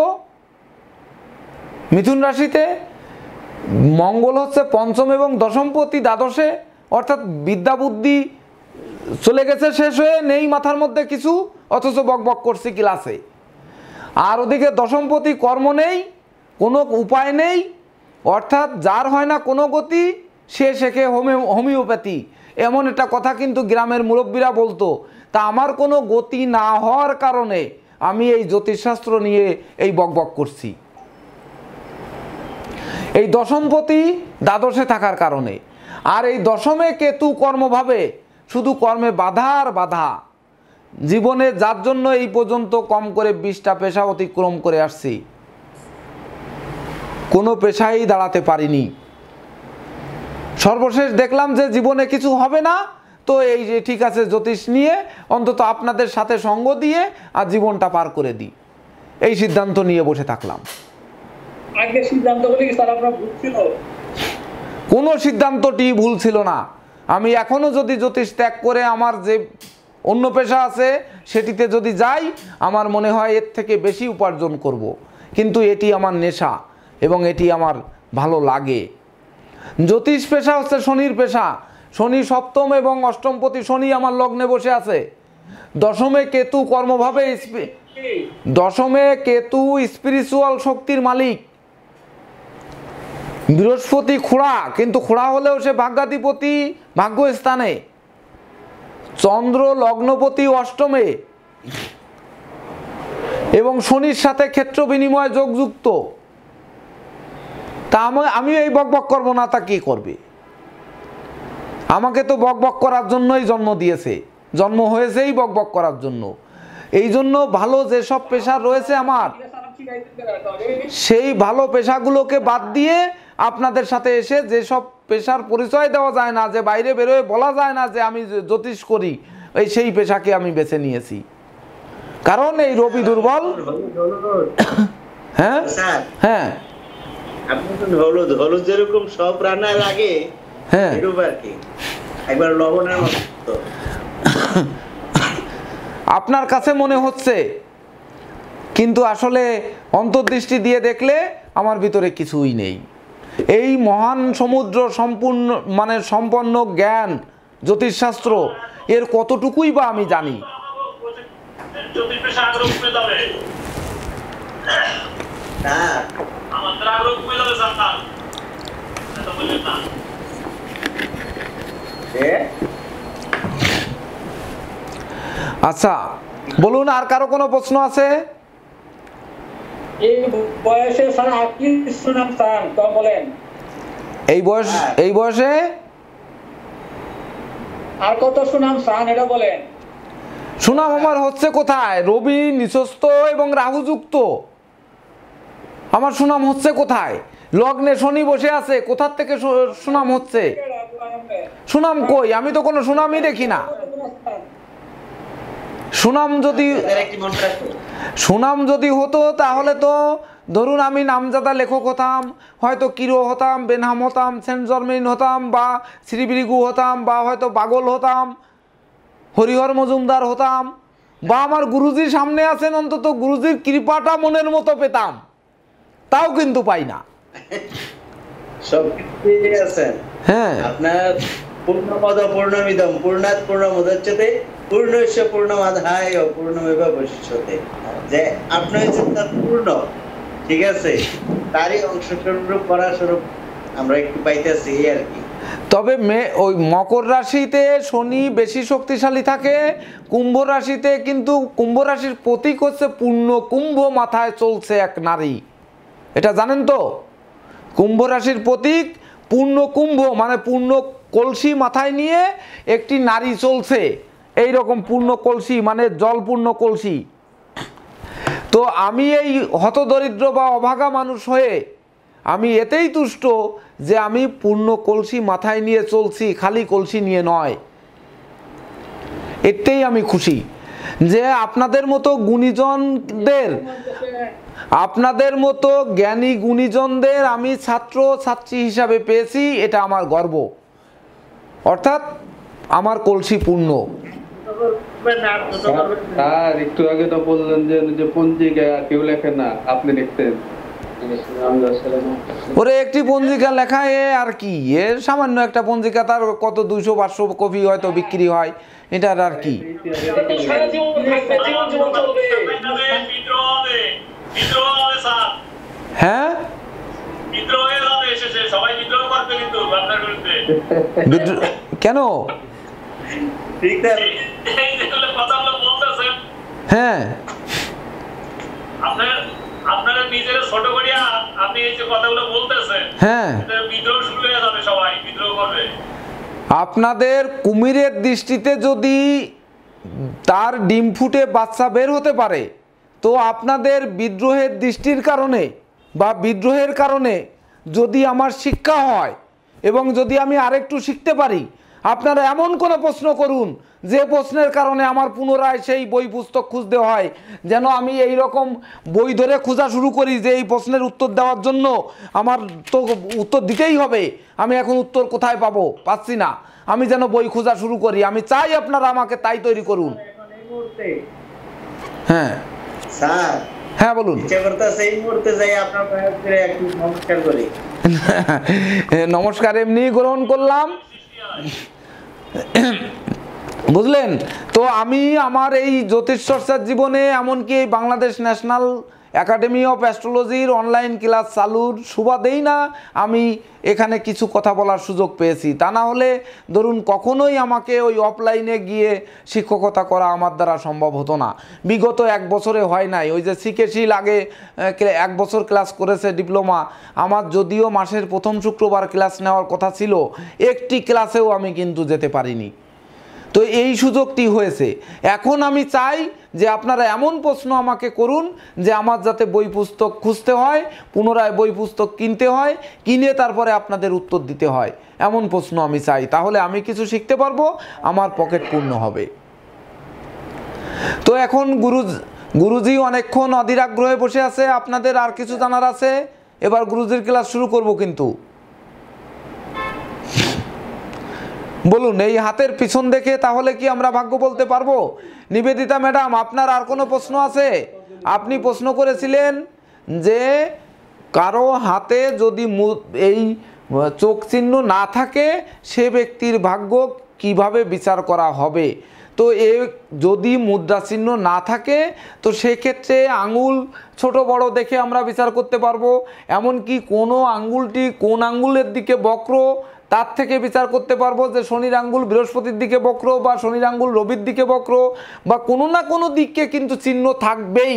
মিথুন রাশিতে। মঙ্গল হচ্ছে পঞ্চম এবং দশমপতি দ্বাদশে, অর্থাৎ বিদ্যা বুদ্ধি চলে গেছে শেষ হয়ে, নেই মাথার মধ্যে কিছু, অথচ বকবক করছি ক্লাসে। আর ওদিকে দশমপতি কর্ম নেই, কোনো উপায় নেই, অর্থাৎ যার হয় না কোনো গতি সে শেখে হোমিওপ্যাথি, এমন একটা কথা কিন্তু গ্রামের মুরব্বীরা বলতো। তা আমার কোনো গতি না হওয়ার কারণে আমি এই জ্যোতিষশাস্ত্র নিয়ে এই বকবক করছি, এই দশমপতি দ্বাদশে থাকার কারণে। আর এই দশমে কেতু কর্মভাবে শুধু কর্মে বাধা আর বাধা জীবনে, যার জন্য এই পর্যন্ত কম করে 20টা পেশা অতিক্রম করে আসছি, কোনো পেশায় দাঁড়াতে পারিনি। সর্বশেষ দেখলাম যে জীবনে কিছু হবে না, তো এই যে ঠিক আছে জ্যোতিষ নিয়ে অন্তত আপনাদের সাথে সঙ্গ দিয়ে আর জীবনটা পার করে দিই, এই সিদ্ধান্ত নিয়ে বসে থাকলাম। আগে সিদ্ধান্তগুলি কি স্যার আপনার ভুল ছিল? কোনো সিদ্ধান্তটি ভুল ছিল না। আমি এখনো যদি জ্যোতিষ ত্যাগ করে আমার যে অন্য পেশা আছে সেটিতে যদি যাই, আমার মনে হয় এর থেকে বেশি উপার্জন করব, কিন্তু এটি আমার নেশা এবং এটি আমার ভালো লাগে। জ্যোতিষ পেশা হচ্ছে শনির পেশা, শনি সপ্তম এবং অষ্টমপতি শনি আমার লগ্নে বসে আছে। দশমে কেতু কর্মভাবে, দশমে কেতু স্পিরিচুয়াল শক্তির মালিক। বৃহস্পতি খোড়া, কিন্তু খোড়া হলেও সে ভাগ্যাধিপতি ভাগ্য স্থানে। চন্দ্র লগ্নপতি অষ্টমে, এবং শনির সাথে ক্ষেত্র বিনিময় যোগযুক্ত। তা আমি এই বকবক করব না, তা কি করবে? আমাকে তো বকবক করার জন্যই জন্ম দিয়েছে, জন্ম হয়েছেই বকবক করার জন্য। এই জন্য ভালো যেসব পেশা রয়েছে আমার, সেই ভালো পেশাগুলোকে বাদ দিয়ে আপনাদের সাথে এসে যেসব পেশার পরিচয় দেওয়া যায় না, যে বাইরে বেরোয় বলা যায় না যে আমি জ্যোতিষ করি, সেই পেশাকে আমি বেছে নিয়েছি। কারণ এই রবি দুর্বল। হ্যাঁ হ্যাঁ, আপনি তো হলুদ হলুদ যেরকম সব রান্নার আগে, হ্যাঁ এরকম আর কি, একবার লবণের মতো। আপনার কাছে মনে হচ্ছে, কিন্তু আসলে অন্তর্দৃষ্টি দিয়ে দেখলে আমার ভিতরে কিছুই নেই। এই মহান সমুদ্র সম্পন্ন জ্ঞান জ্যোতিষশাস্ত্র, এর কতটুকুই বা আমি জানি। আচ্ছা বলুন, আর কারো কোনো প্রশ্ন আছে? এই বয়সে স্যার আর কি সুনাম চান তো বলেন। এই বয়সে আর কত সুনাম চান এটা বলেন। সুনাম আমার হচ্ছে কোথায়? রবি নিচস্থ এবং রাহুযুক্ত, আমার সুনাম হচ্ছে কোথায়? লগ্নে শনি বসে আছে, কোথার থেকে সুনাম হচ্ছে? সুনাম কই? আমি তো কোনো সুনামই দেখি না। সুনাম যদি হতো তাহলে তো ধরুন আমি নামজাদা লেখক হতাম, হয়তো কিরো হতাম, বেনহাম হতাম, সেন্ট জর্মেন হতাম, বা শ্রীবিরিগু হতাম, বা হয়তো বাগল হতাম, হরিহর মজুমদার হতাম, বা আমার গুরুজির সামনে আছেন, অন্তত গুরুজির কৃপাটা মনের মতো পেতাম, তাও কিন্তু পাই না। সব কিছুই আছেন। হ্যাঁ, আপনার পূর্ণপদ পূর্ণমিদম পূর্ণাৎ পূর্ণমুদচ্যতে পূর্ণস্য পূর্ণমাদায় পূর্ণমেব অবশিষ্যতে, যে আপনি হচ্ছেন তার পূর্ণ, ঠিক আছে, তারই অংশস্বরূপ পরাস্বরূপ আমরা একটু পাইতেছি এই আর কি। তবে ওই মকর রাশিতে শনি বেশি শক্তিশালী থাকে, কুম্ভ রাশিতে কিন্তু কুম্ভ রাশির প্রতীক হচ্ছে পূর্ণ কুম্ভ, মাথায় চলছে এক নারী, এটা জানেন তো? কুম্ভ রাশির প্রতীক পূর্ণ কুম্ভ, মানে পূর্ণ কলসি মাথায় নিয়ে একটি নারী চলছে, এই রকম পূর্ণ কলসি মানে জলপূর্ণ কলসি। তো আমি এই হতদরিদ্র বা অভাগা মানুষ হয়ে আমি এতেই তুষ্ট যে আমি পূর্ণ কলসি মাথায় নিয়ে চলছি, খালি কলসি নিয়ে নয়। এতেই আমি খুশি যে আপনাদের মতো গুণীজনদের, আপনাদের মতো জ্ঞানী গুণীজনদের আমি ছাত্র ছাত্রী হিসাবে পেয়েছি, এটা আমার গর্ব। অর্থাৎ আমার কলসি পূর্ণ। আর একটু আগে তো বললেন যে পঞ্জিকা কেউ লেখে না, আপনি লিখতেন। ওরে একটি পঞ্জিকা লেখা আর কি, এর সামান্য একটা পঞ্জিকা, তার কত 200-500 কপি হয়তো বিক্রি হয়, এটার আর কি। হ্যাঁ, কেন? হ্যাঁ, আপনারা নিজের ছোট করিয়া আপনি এই যে কথাগুলো বলতেছেন, হ্যাঁ, বিদ্রোহ শুরু হয়ে যাবে, সবাই বিদ্রোহ করবে। আপনাদের কুমিরের দৃষ্টিতে যদি তার ডিম ফুটে বাচ্চা বের হতে পারে, তো আপনাদের বিদ্রোহের দৃষ্টির কারণে বা বিদ্রোহের কারণে যদি আমার শিক্ষা হয় এবং যদি আমি আরেকটু শিখতে পারি, আপনারা এমন কোনো প্রশ্ন করুন যে প্রশ্নের কারণে আমার পুনরায় সেই বই পুস্তক খুঁজতে হয়, যেন আমি এই রকম বই ধরে খোঁজা শুরু করি যে এই প্রশ্নের উত্তর দেওয়ার জন্য আমার তো উত্তর দিতেই হবে, আমি এখন উত্তর কোথায় পাবো, পাচ্ছি না, আমি যেন বই খোঁজা শুরু করি। আমি চাই আপনারা আমাকে তাই তৈরি করুন। হ্যাঁ স্যার, হ্যাঁ বলুন। ইচ্ছা করতেছে এই মুহূর্তে যাই আপনার পায়ে একটু নমস্কার করি। নমস্কার এমনি গ্রহণ করলাম, বুঝলেন তো? আমি আমার এই জ্যোতিষ চর্চার জীবনে, এমনকি এই বাংলাদেশ ন্যাশনাল একাডেমি অফ অ্যাস্ট্রোলজির অনলাইন ক্লাস চালুর সুবাদেই না আমি এখানে কিছু কথা বলার সুযোগ পেয়েছি। তা না হলে ধরুন কখনোই আমাকে ওই অফলাইনে গিয়ে শিক্ষকতা করা আমার দ্বারা সম্ভব হতো না। বিগত 1 বছরে হয় নাই। ওই যে সিকেশিল আগে 1 বছর ক্লাস করেছে ডিপ্লোমা, আমার যদিও মাসের প্রথম শুক্রবার ক্লাস নেওয়ার কথা ছিল, একটি ক্লাসেও আমি কিন্তু যেতে পারিনি। তো এই সুযোগটি হয়েছে। এখন আমি চাই যে আপনারা এমন প্রশ্ন আমাকে করুন যে আমার যাতে বই পুস্তক খুঁজতে হয়, পুনরায় বই পুস্তক কিনতে হয়, কিনে তারপরে আপনাদের উত্তর দিতে হয়, এমন প্রশ্ন আমি চাই। তাহলে আমি কিছু শিখতে পারবো, আমার পকেট পূর্ণ হবে। তো এখন গুরুজি অনেকক্ষণ অধীর আগ্রহে বসে আছে, আপনাদের আর কিছু জানার আছে? এবার গুরুজির ক্লাস শুরু করব। কিন্তু বলুন, এই হাতের পিছন দেখে তাহলে কি আমরা ভাগ্য বলতে পারবো? নিবেদিতা ম্যাডাম, আপনার আর কোনো প্রশ্ন আছে? আপনি প্রশ্ন করেছিলেন যে কারো হাতে যদি এই চোখ চিহ্ন না থাকে সে ব্যক্তির ভাগ্য কিভাবে বিচার করা হবে। তো যদি মুদ্রা চিহ্ন না থাকে তো সেক্ষেত্রে আঙুল ছোট বড় দেখে আমরা বিচার করতে পারবো। এমনকি কোনো আঙ্গুলটি কোন আঙ্গুলের দিকে বক্র তার থেকে বিচার করতে পারবো যে শনির আঙ্গুল বৃহস্পতির দিকে বক্র বা শনির আঙ্গুল রবির দিকে বক্র, বা কোনো না কোনো দিকে কিন্তু চিহ্ন থাকবেই।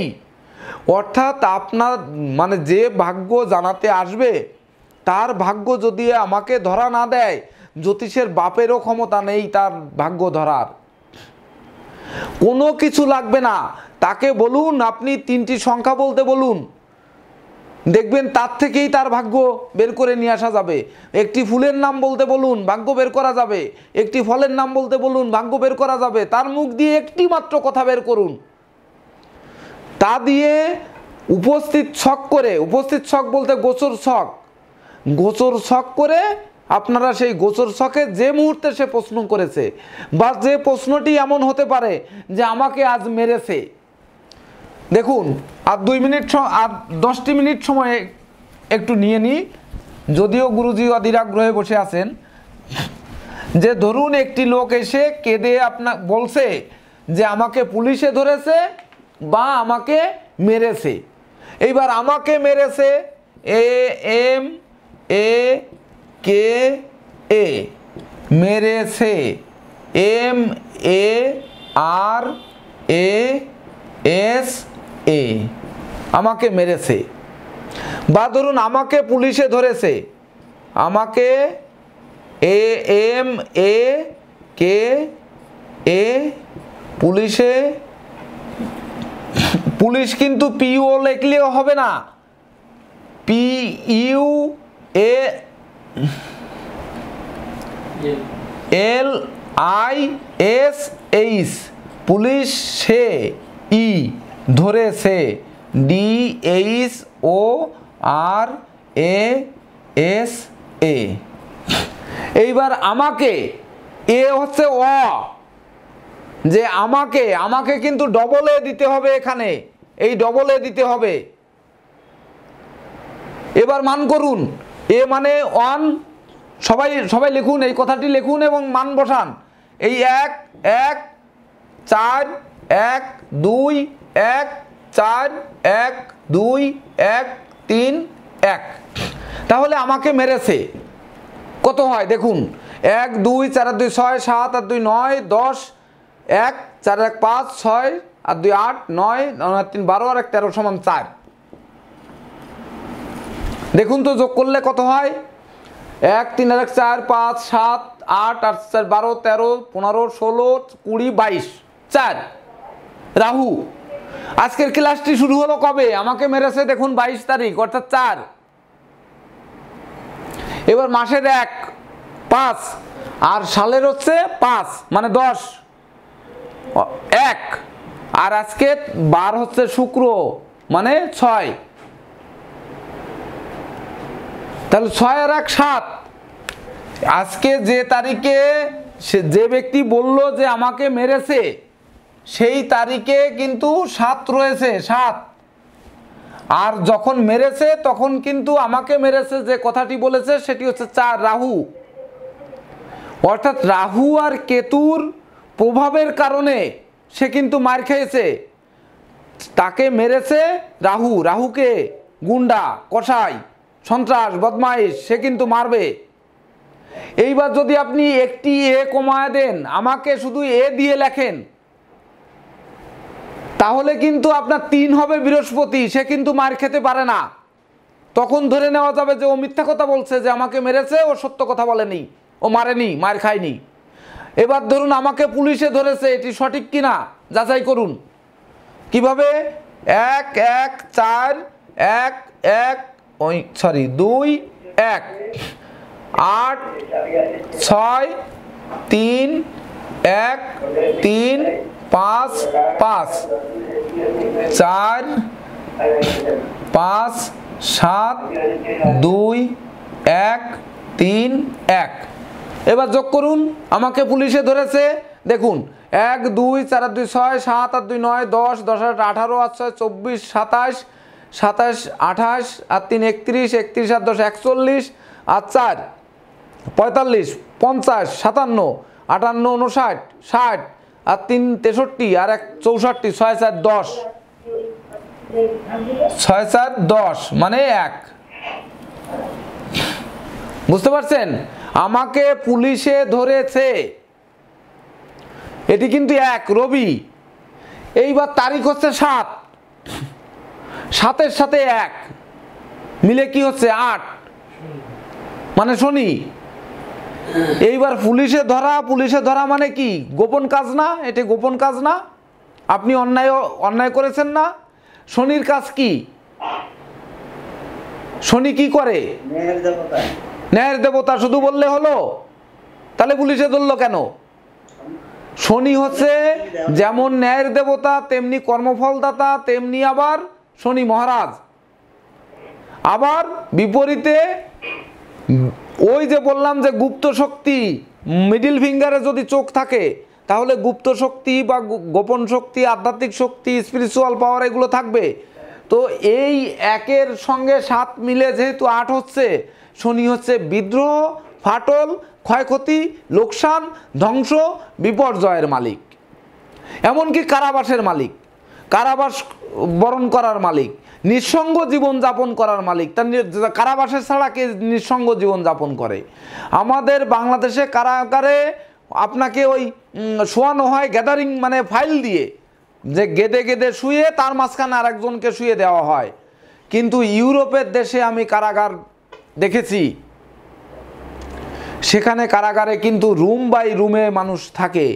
অর্থাৎ আপনার মানে যে ভাগ্য জানাতে আসবে তার ভাগ্য যদি আমাকে ধরা না দেয়, জ্যোতিষের বাপেরও ক্ষমতা নেই তার ভাগ্য ধরার। কোনো কিছু লাগবে না, তাকে বলুন আপনি 3টি সংখ্যা বলতে বলুন, দেখবেন তার থেকেই তার ভাগ্য বের করে নিয়ে আসা যাবে। একটি ফুলের নাম বলতে বলুন, ভাগ্য বের করা যাবে। একটি ফলের নাম বলতে বলুন, ভাগ্য বের করা যাবে। তার মুখ দিয়ে একটি মাত্র কথা বের করুন, তা দিয়ে উপস্থিত ছক করে, উপস্থিত ছক বলতে গোচর ছক, গোচর ছক করে আপনারা সেই গোচর ছকে যে মুহূর্তে সে প্রশ্ন করেছে বা যে প্রশ্নটি এমন হতে পারে যে আমাকে আজ মেরেছে। দেখুন, আর 2 মিনিট আর 10টি মিনিট সময় একটু নিয়ে নিই, যদিও গুরুজি অধীর আগ্রহে বসে আছেন। যে ধরুন একটি লোক এসে কেঁদে আপনার বলছে যে আমাকে পুলিশে ধরেছে বা আমাকে মেরেছে। এইবার আমাকে মেরেছে MAKE, মেরেছে MARASE, আমাকে মেরেছে। বা ধরুন আমাকে পুলিশে ধরেছে, আমাকে AMAKE, পুলিশে, পুলিশ কিন্তু PO লিখলেও হবে না, PULISH, পুলিশ সে, ই ধরেছে, DHORASA। এইবার আমাকে, এ হচ্ছে অ, যে আমাকে, আমাকে কিন্তু ডবল এ দিতে হবে এখানে, এই ডবল এ দিতে হবে। এবার মান করুন, এ মানে 1, সবাই লিখুন, এই কথাটি লিখুন এবং মান বসান। এই 1 1 4 1 2 1 4 1 2 1 3 1, তাহলে আমাকে মেরেছে কত হয় দেখুন, 1 2 4 2 6 7 আর 2 9 10, 1 4 1 5 6 আর 2 8 9 3 12 আর 1 13 সমান 4। দেখুন তো যোগ করলে কত হয়, 1 3 আর 1 4 5 7 8 আর 4 12 13 15 16 20 22, 4। রাহু, আজকের ক্লাসটি শুরু হলো কবে? আমাকে মেরেছে দেখুন 22 তারিখ, অর্থাৎ 4। এবার মাসের 1 5 আর সালের হচ্ছে 5 মানে 10, 1 আর আজকে বার হচ্ছে শুক্র মানে 6, তাহলে 6 আর 1 7। আজকে যে তারিখে যে ব্যক্তি বলল যে আমাকে মেরেছে সেই তারিখে কিন্তু 7 রয়েছে, 7। আর যখন মেরেছে তখন কিন্তু আমাকে মেরেছে যে কথাটি বলেছে সেটি হচ্ছে 4, রাহু। অর্থাৎ রাহু আর কেতুর প্রভাবের কারণে সে কিন্তু মার খেয়েছে। তাকে মেরেছে রাহু। রাহুকে গুন্ডা, কসাই, সন্ত্রাস, বদমাইশ, সে কিন্তু মারবে। এইবার যদি আপনি একটি এ কমায় দেন, আমাকে শুধু এ দিয়ে লেখেন, তাহলে কিন্তু আপনার 3 হবে বৃহস্পতি, সে কিন্তু মার খেতে পারে না। তখন ধরে নেওয়া যাবে যে ও মিথ্যা কথা বলছে, যে আমাকে মেরেছে, ও সত্য কথা বলেনি, ও মারেনি, মার খায়নি। এবার ধরুন আমাকে পুলিশে ধরেছে, এটি সঠিক কিনা যাচাই করুন। কিভাবে? 1 1 4 1 1 2 1 8 6 3 1 3 5 5 4 5 7 2 1 3 1। এবার যোগ করুন। আমাকে পুলিশে ধরেছে, দেখুন 1 2 4 আর 2 6 7 আর 2 9 10 10 আর 18 আর 6 24 27 27 28 আর 3 31 31 আর 10 41 আর 4 45 50 57 58 59 60 আর 3 63 আর 1 64 6 4 10 6 4 10 মানে 1। বুঝতে পারছেন? আমাকে পুলিশে ধরেছে, এটি কিন্তু 1 রবি। এইবার তারিখ হচ্ছে 7, 7-এর সাথে 1 মিলে কি হচ্ছে 8, মানে শনি। এইবার পুলিশে ধরা মানে কি? গোপন কাজ না? এটি গোপন কাজ না? আপনি অন্যায় করেছেন না? শনির কাজ কি? শনি কি করে? ন্যায়ের দেবতা। শুধু বললে হলো? তাহলে পুলিশে ধরলো কেন? শনি হচ্ছে যেমন ন্যায়ের দেবতা, তেমনি কর্মফলদাতা, তেমনি আবার শনি মহারাজ। আবার বিপরীতে ওই যে বললাম যে গুপ্ত শক্তি, মিডিল ফিঙ্গারে যদি চোখ থাকে, তাহলে গুপ্ত শক্তি বা গোপন শক্তি, আধ্যাত্মিক শক্তি, স্পিরিচুয়াল পাওয়ার, এগুলো থাকবে। তো এই 1-এর সঙ্গে 7 মিলে যেহেতু 8 হচ্ছে, শনি হচ্ছে বিদ্রোহ, ফাটল, ক্ষয়ক্ষতি, লোকসান, ধ্বংস, বিপর্যয়ের মালিক, এমনকি কারাবাসের মালিক, কারাবাস বরণ করার মালিক, নিঃসঙ্গ জীবন যাপন করার মালিক। তার কারাবাসের ছাড়া কে নিঃসঙ্গ জীবন যাপন করে? আমাদের বাংলাদেশে কারাগারে আপনাকে ওই শোয়ানো হয় গ্যাদারিং, মানে ফাইল দিয়ে, যে গেদে গেদে শুয়ে তার মাঝখানে আরেকজনকে শুয়ে দেওয়া হয়। কিন্তু ইউরোপের দেশে আমি কারাগার দেখেছি, সেখানে কারাগারে কিন্তু রুম বাই রুমে মানুষ থাকে,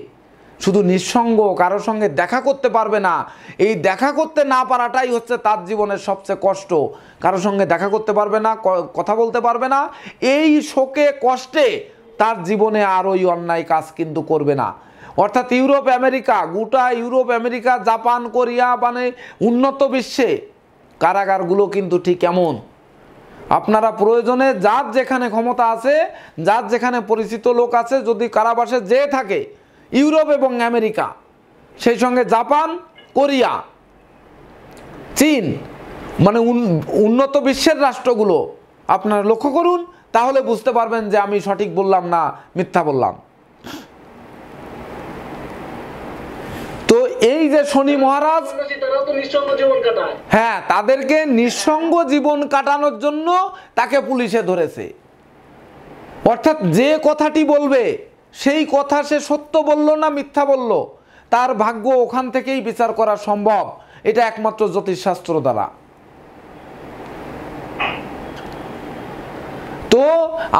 শুধু নিঃসঙ্গ, কারোর সঙ্গে দেখা করতে পারবে না। এই দেখা করতে না পারাটাই হচ্ছে তার জীবনের সবচেয়ে কষ্ট। কারোর সঙ্গে দেখা করতে পারবে না, কথা বলতে পারবে না। এই শোকে কষ্টে তার জীবনে আর ওই অন্যায় কাজ কিন্তু করবে না। অর্থাৎ ইউরোপ আমেরিকা, গোটা ইউরোপ আমেরিকা, জাপান, কোরিয়া, মানে উন্নত বিশ্বে কারাগারগুলো কিন্তু ঠিক এমন। আপনারা প্রয়োজনে যার যেখানে ক্ষমতা আছে, যার যেখানে পরিচিত লোক আছে, যদি কারাবাসে যেয়ে থাকে ইউরোপ এবং আমেরিকা, সেই সঙ্গে জাপান, কোরিয়া, চীন, মানে উন্নত বিশ্বের রাষ্ট্রগুলো আপনারা লক্ষ্য করুন, তাহলে বুঝতে পারবেন যে আমি সঠিক বললাম না মিথ্যা বললাম। তো এই যে শনি মহারাজ, হ্যাঁ, তাদেরকে নিঃসঙ্গ জীবন কাটানোর জন্য তাকে পুলিশে ধরেছে। অর্থাৎ যে কথাটি বলবে সেই কথা সে সত্য বলল না মিথ্যা বলল, তার ভাগ্য ওখান থেকেই বিচার করা সম্ভব। এটা একমাত্র জ্যোতিষশাস্ত্র দ্বারা। তো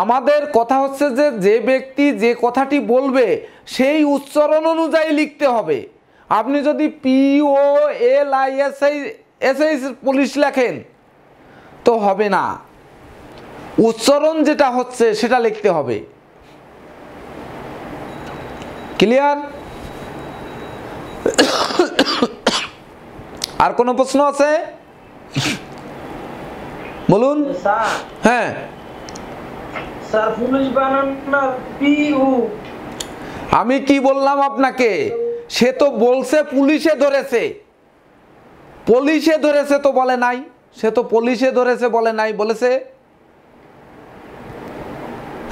আমাদের কথা হচ্ছে যে যে ব্যক্তি যে কথাটি বলবে সেই উচ্চারণ অনুযায়ী লিখতে হবে। আপনি যদি POLISH পুলিশ লেখেন তো হবে না, উচ্চারণ যেটা হচ্ছে সেটা লিখতে হবে। ক্লিয়ার? আর কোনো প্রশ্ন আছে? বলুন। হ্যাঁ স্যার, পুলিশ বানান না PU। আমি কি বললাম আপনাকে? সে তো বলছে পুলিশে ধরেছে, পুলিশে ধরেছে তো বলে নাই। সে তো পুলিশে ধরেছে বলে নাই, বলেছে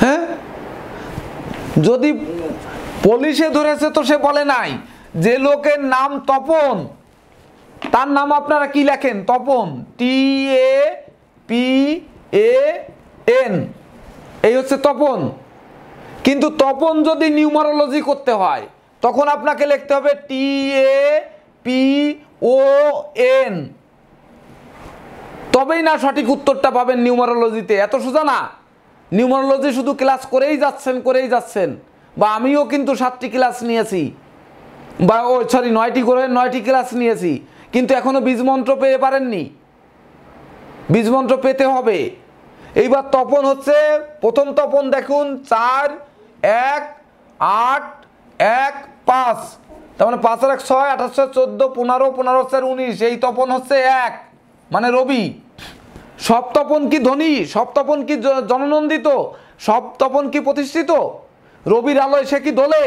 হ্যাঁ। যদি পুলিশে ধরেছে তো সে বলে নাই। যে লোকের নাম তপন, তার নাম আপনারা কি লেখেন? তপন, TAPAN, এই হচ্ছে তপন। কিন্তু তপন যদি নিউমারোলজি করতে হয় তখন আপনাকে লিখতে হবে TAPON, তবেই না সঠিক উত্তরটা পাবেন নিউমারোলজিতে। এত সোজা না। নিউমারোলজি শুধু ক্লাস করেই যাচ্ছেন, বা আমিও কিন্তু 7টি ক্লাস নিয়েছি, বা 9টি করে 9টি ক্লাস নিয়েছি, কিন্তু এখনো বীজমন্ত্র পেয়ে পারেননি। বীজমন্ত্র পেতে হবে। এইবার তপন হচ্ছে প্রথম তপন দেখুন 4 1 8 1 5, তার মানে 5 আর 1 6, 8 আর 6 14, 15 15 আর 4 19, এই তপন হচ্ছে 1, মানে রবি। সব তপন কি ধনী? সব তপন কি জননন্দিত? সব তপন কি প্রতিষ্ঠিত? রবির আলোয় সে কি দোলে?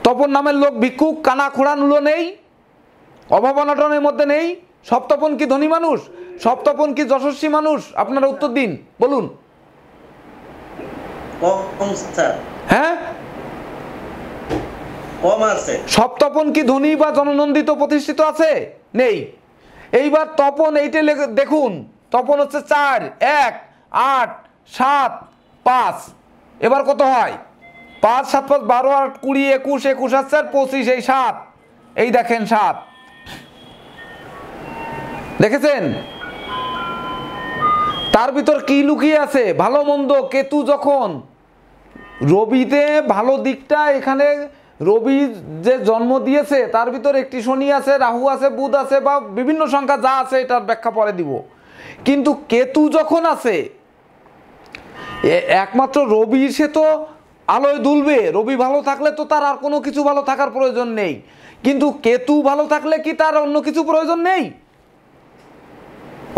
তপন নামের লোক ভিক্ষুক, কানা খোড়ানুলো নেই, অভাব অনটনের মধ্যে নেই। সব তপন কি ধনী মানুষ? সব তপন কি যশস্বী মানুষ? আপনারা উত্তর দিন, বলুন। হ্যাঁ, কম আছে। সব তপন কি ধনী বা জননন্দিত প্রতিষ্ঠিত আছে? নেই। এইবার তপন এইটা দেখুন, তপন হচ্ছে 4 1 8 7 5, এবার কত হয়? 5 7 5 12 8 20 21 21 আর 4 25, এই 7, এই দেখেন 7, দেখেছেন? তার ভিতর কি লুকিয়ে আছে? ভালো মন্দ। কেতু যখন রবিতে ভালো দিকটা, এখানে রবি যে জন্ম দিয়েছে তার ভিতর একটি শনি আছে, রাহু আছে, বুধ আছে, বা বিভিন্ন সংখ্যা যা আছে এটার ব্যাখ্যা পরে দিব। কিন্তু কেতু যখন আছে, একমাত্র রবি, সে তো আলোয় দুলবে। রবি ভালো থাকলে তো তার আর কোনো কিছু ভালো থাকার প্রয়োজন নেই। কিন্তু কেতু ভালো থাকলে কি তার অন্য কিছু প্রয়োজন নেই?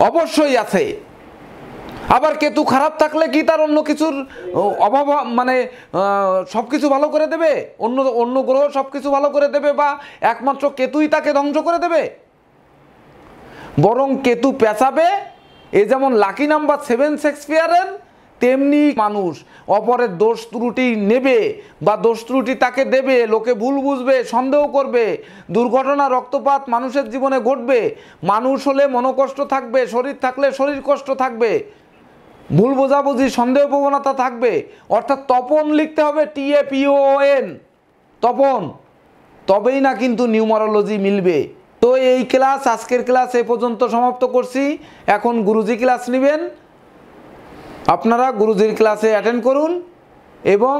অবশ্যই আছে। আবার কেতু খারাপ থাকলে কি তার অন্য কিছুর অভাব, মানে সবকিছু ভালো করে দেবে? অন্য গ্রহ সবকিছু ভালো করে দেবে, বা একমাত্র কেতুই তাকে ধ্বংস করে দেবে? বরং কেতু পেঁচাবে। এ যেমন লাকি নাম্বার 7 শেক্সপিয়ারের, তেমনি মানুষ অপরের দোষ ত্রুটি নেবে, বা দোষ ত্রুটি তাকে দেবে, লোকে ভুল বুঝবে, সন্দেহ করবে, দুর্ঘটনা রক্তপাত মানুষের জীবনে ঘটবে। মানুষ হলে মনোকষ্ট থাকবে, শরীর থাকলে শরীর কষ্ট থাকবে, ভুল বোঝাবুঝি, সন্দেহ প্রবণতা থাকবে। অর্থাৎ তপন লিখতে হবে TAPON, তপন, তবেই না কিন্তু নিউমারোলজি মিলবে। তো এই ক্লাস, আজকের ক্লাস এই পর্যন্ত সমাপ্ত করছি। এখন গুরুজি ক্লাস নেবেন। আপনারা গুরুজির ক্লাসে অ্যাটেন্ড করুন, এবং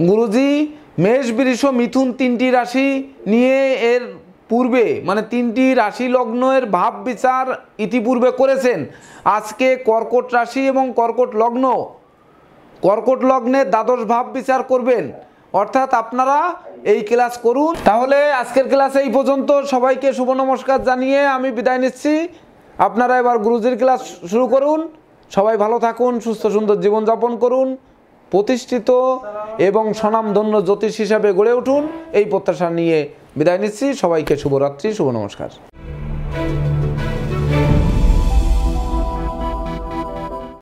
গুরুজি মেষ, বৃষ, মিথুন 3টি রাশি নিয়ে এর পূর্বে, মানে 3টি রাশি লগ্নের ভাব বিচার ইতিপূর্বে করেছেন। আজকে কর্কট রাশি এবং কর্কট লগ্ন, কর্কট লগ্নের দ্বাদশ ভাব বিচার করবেন। অর্থাৎ আপনারা এই ক্লাস করুন। তাহলে আজকের ক্লাসে এই পর্যন্ত। সবাইকে শুভ নমস্কার জানিয়ে আমি বিদায় নিচ্ছি। আপনারা এবার গুরুজির ক্লাস শুরু করুন। সবাই ভালো থাকুন, সুস্থ সুন্দর জীবনযাপন করুন, প্রতিষ্ঠিত এবং স্বনামধন্য জ্যোতিষ হিসাবে গড়ে উঠুন, এই প্রত্যাশা নিয়ে বিদায় নিচ্ছি। সবাইকে শুভরাত্রি, শুভ নমস্কার।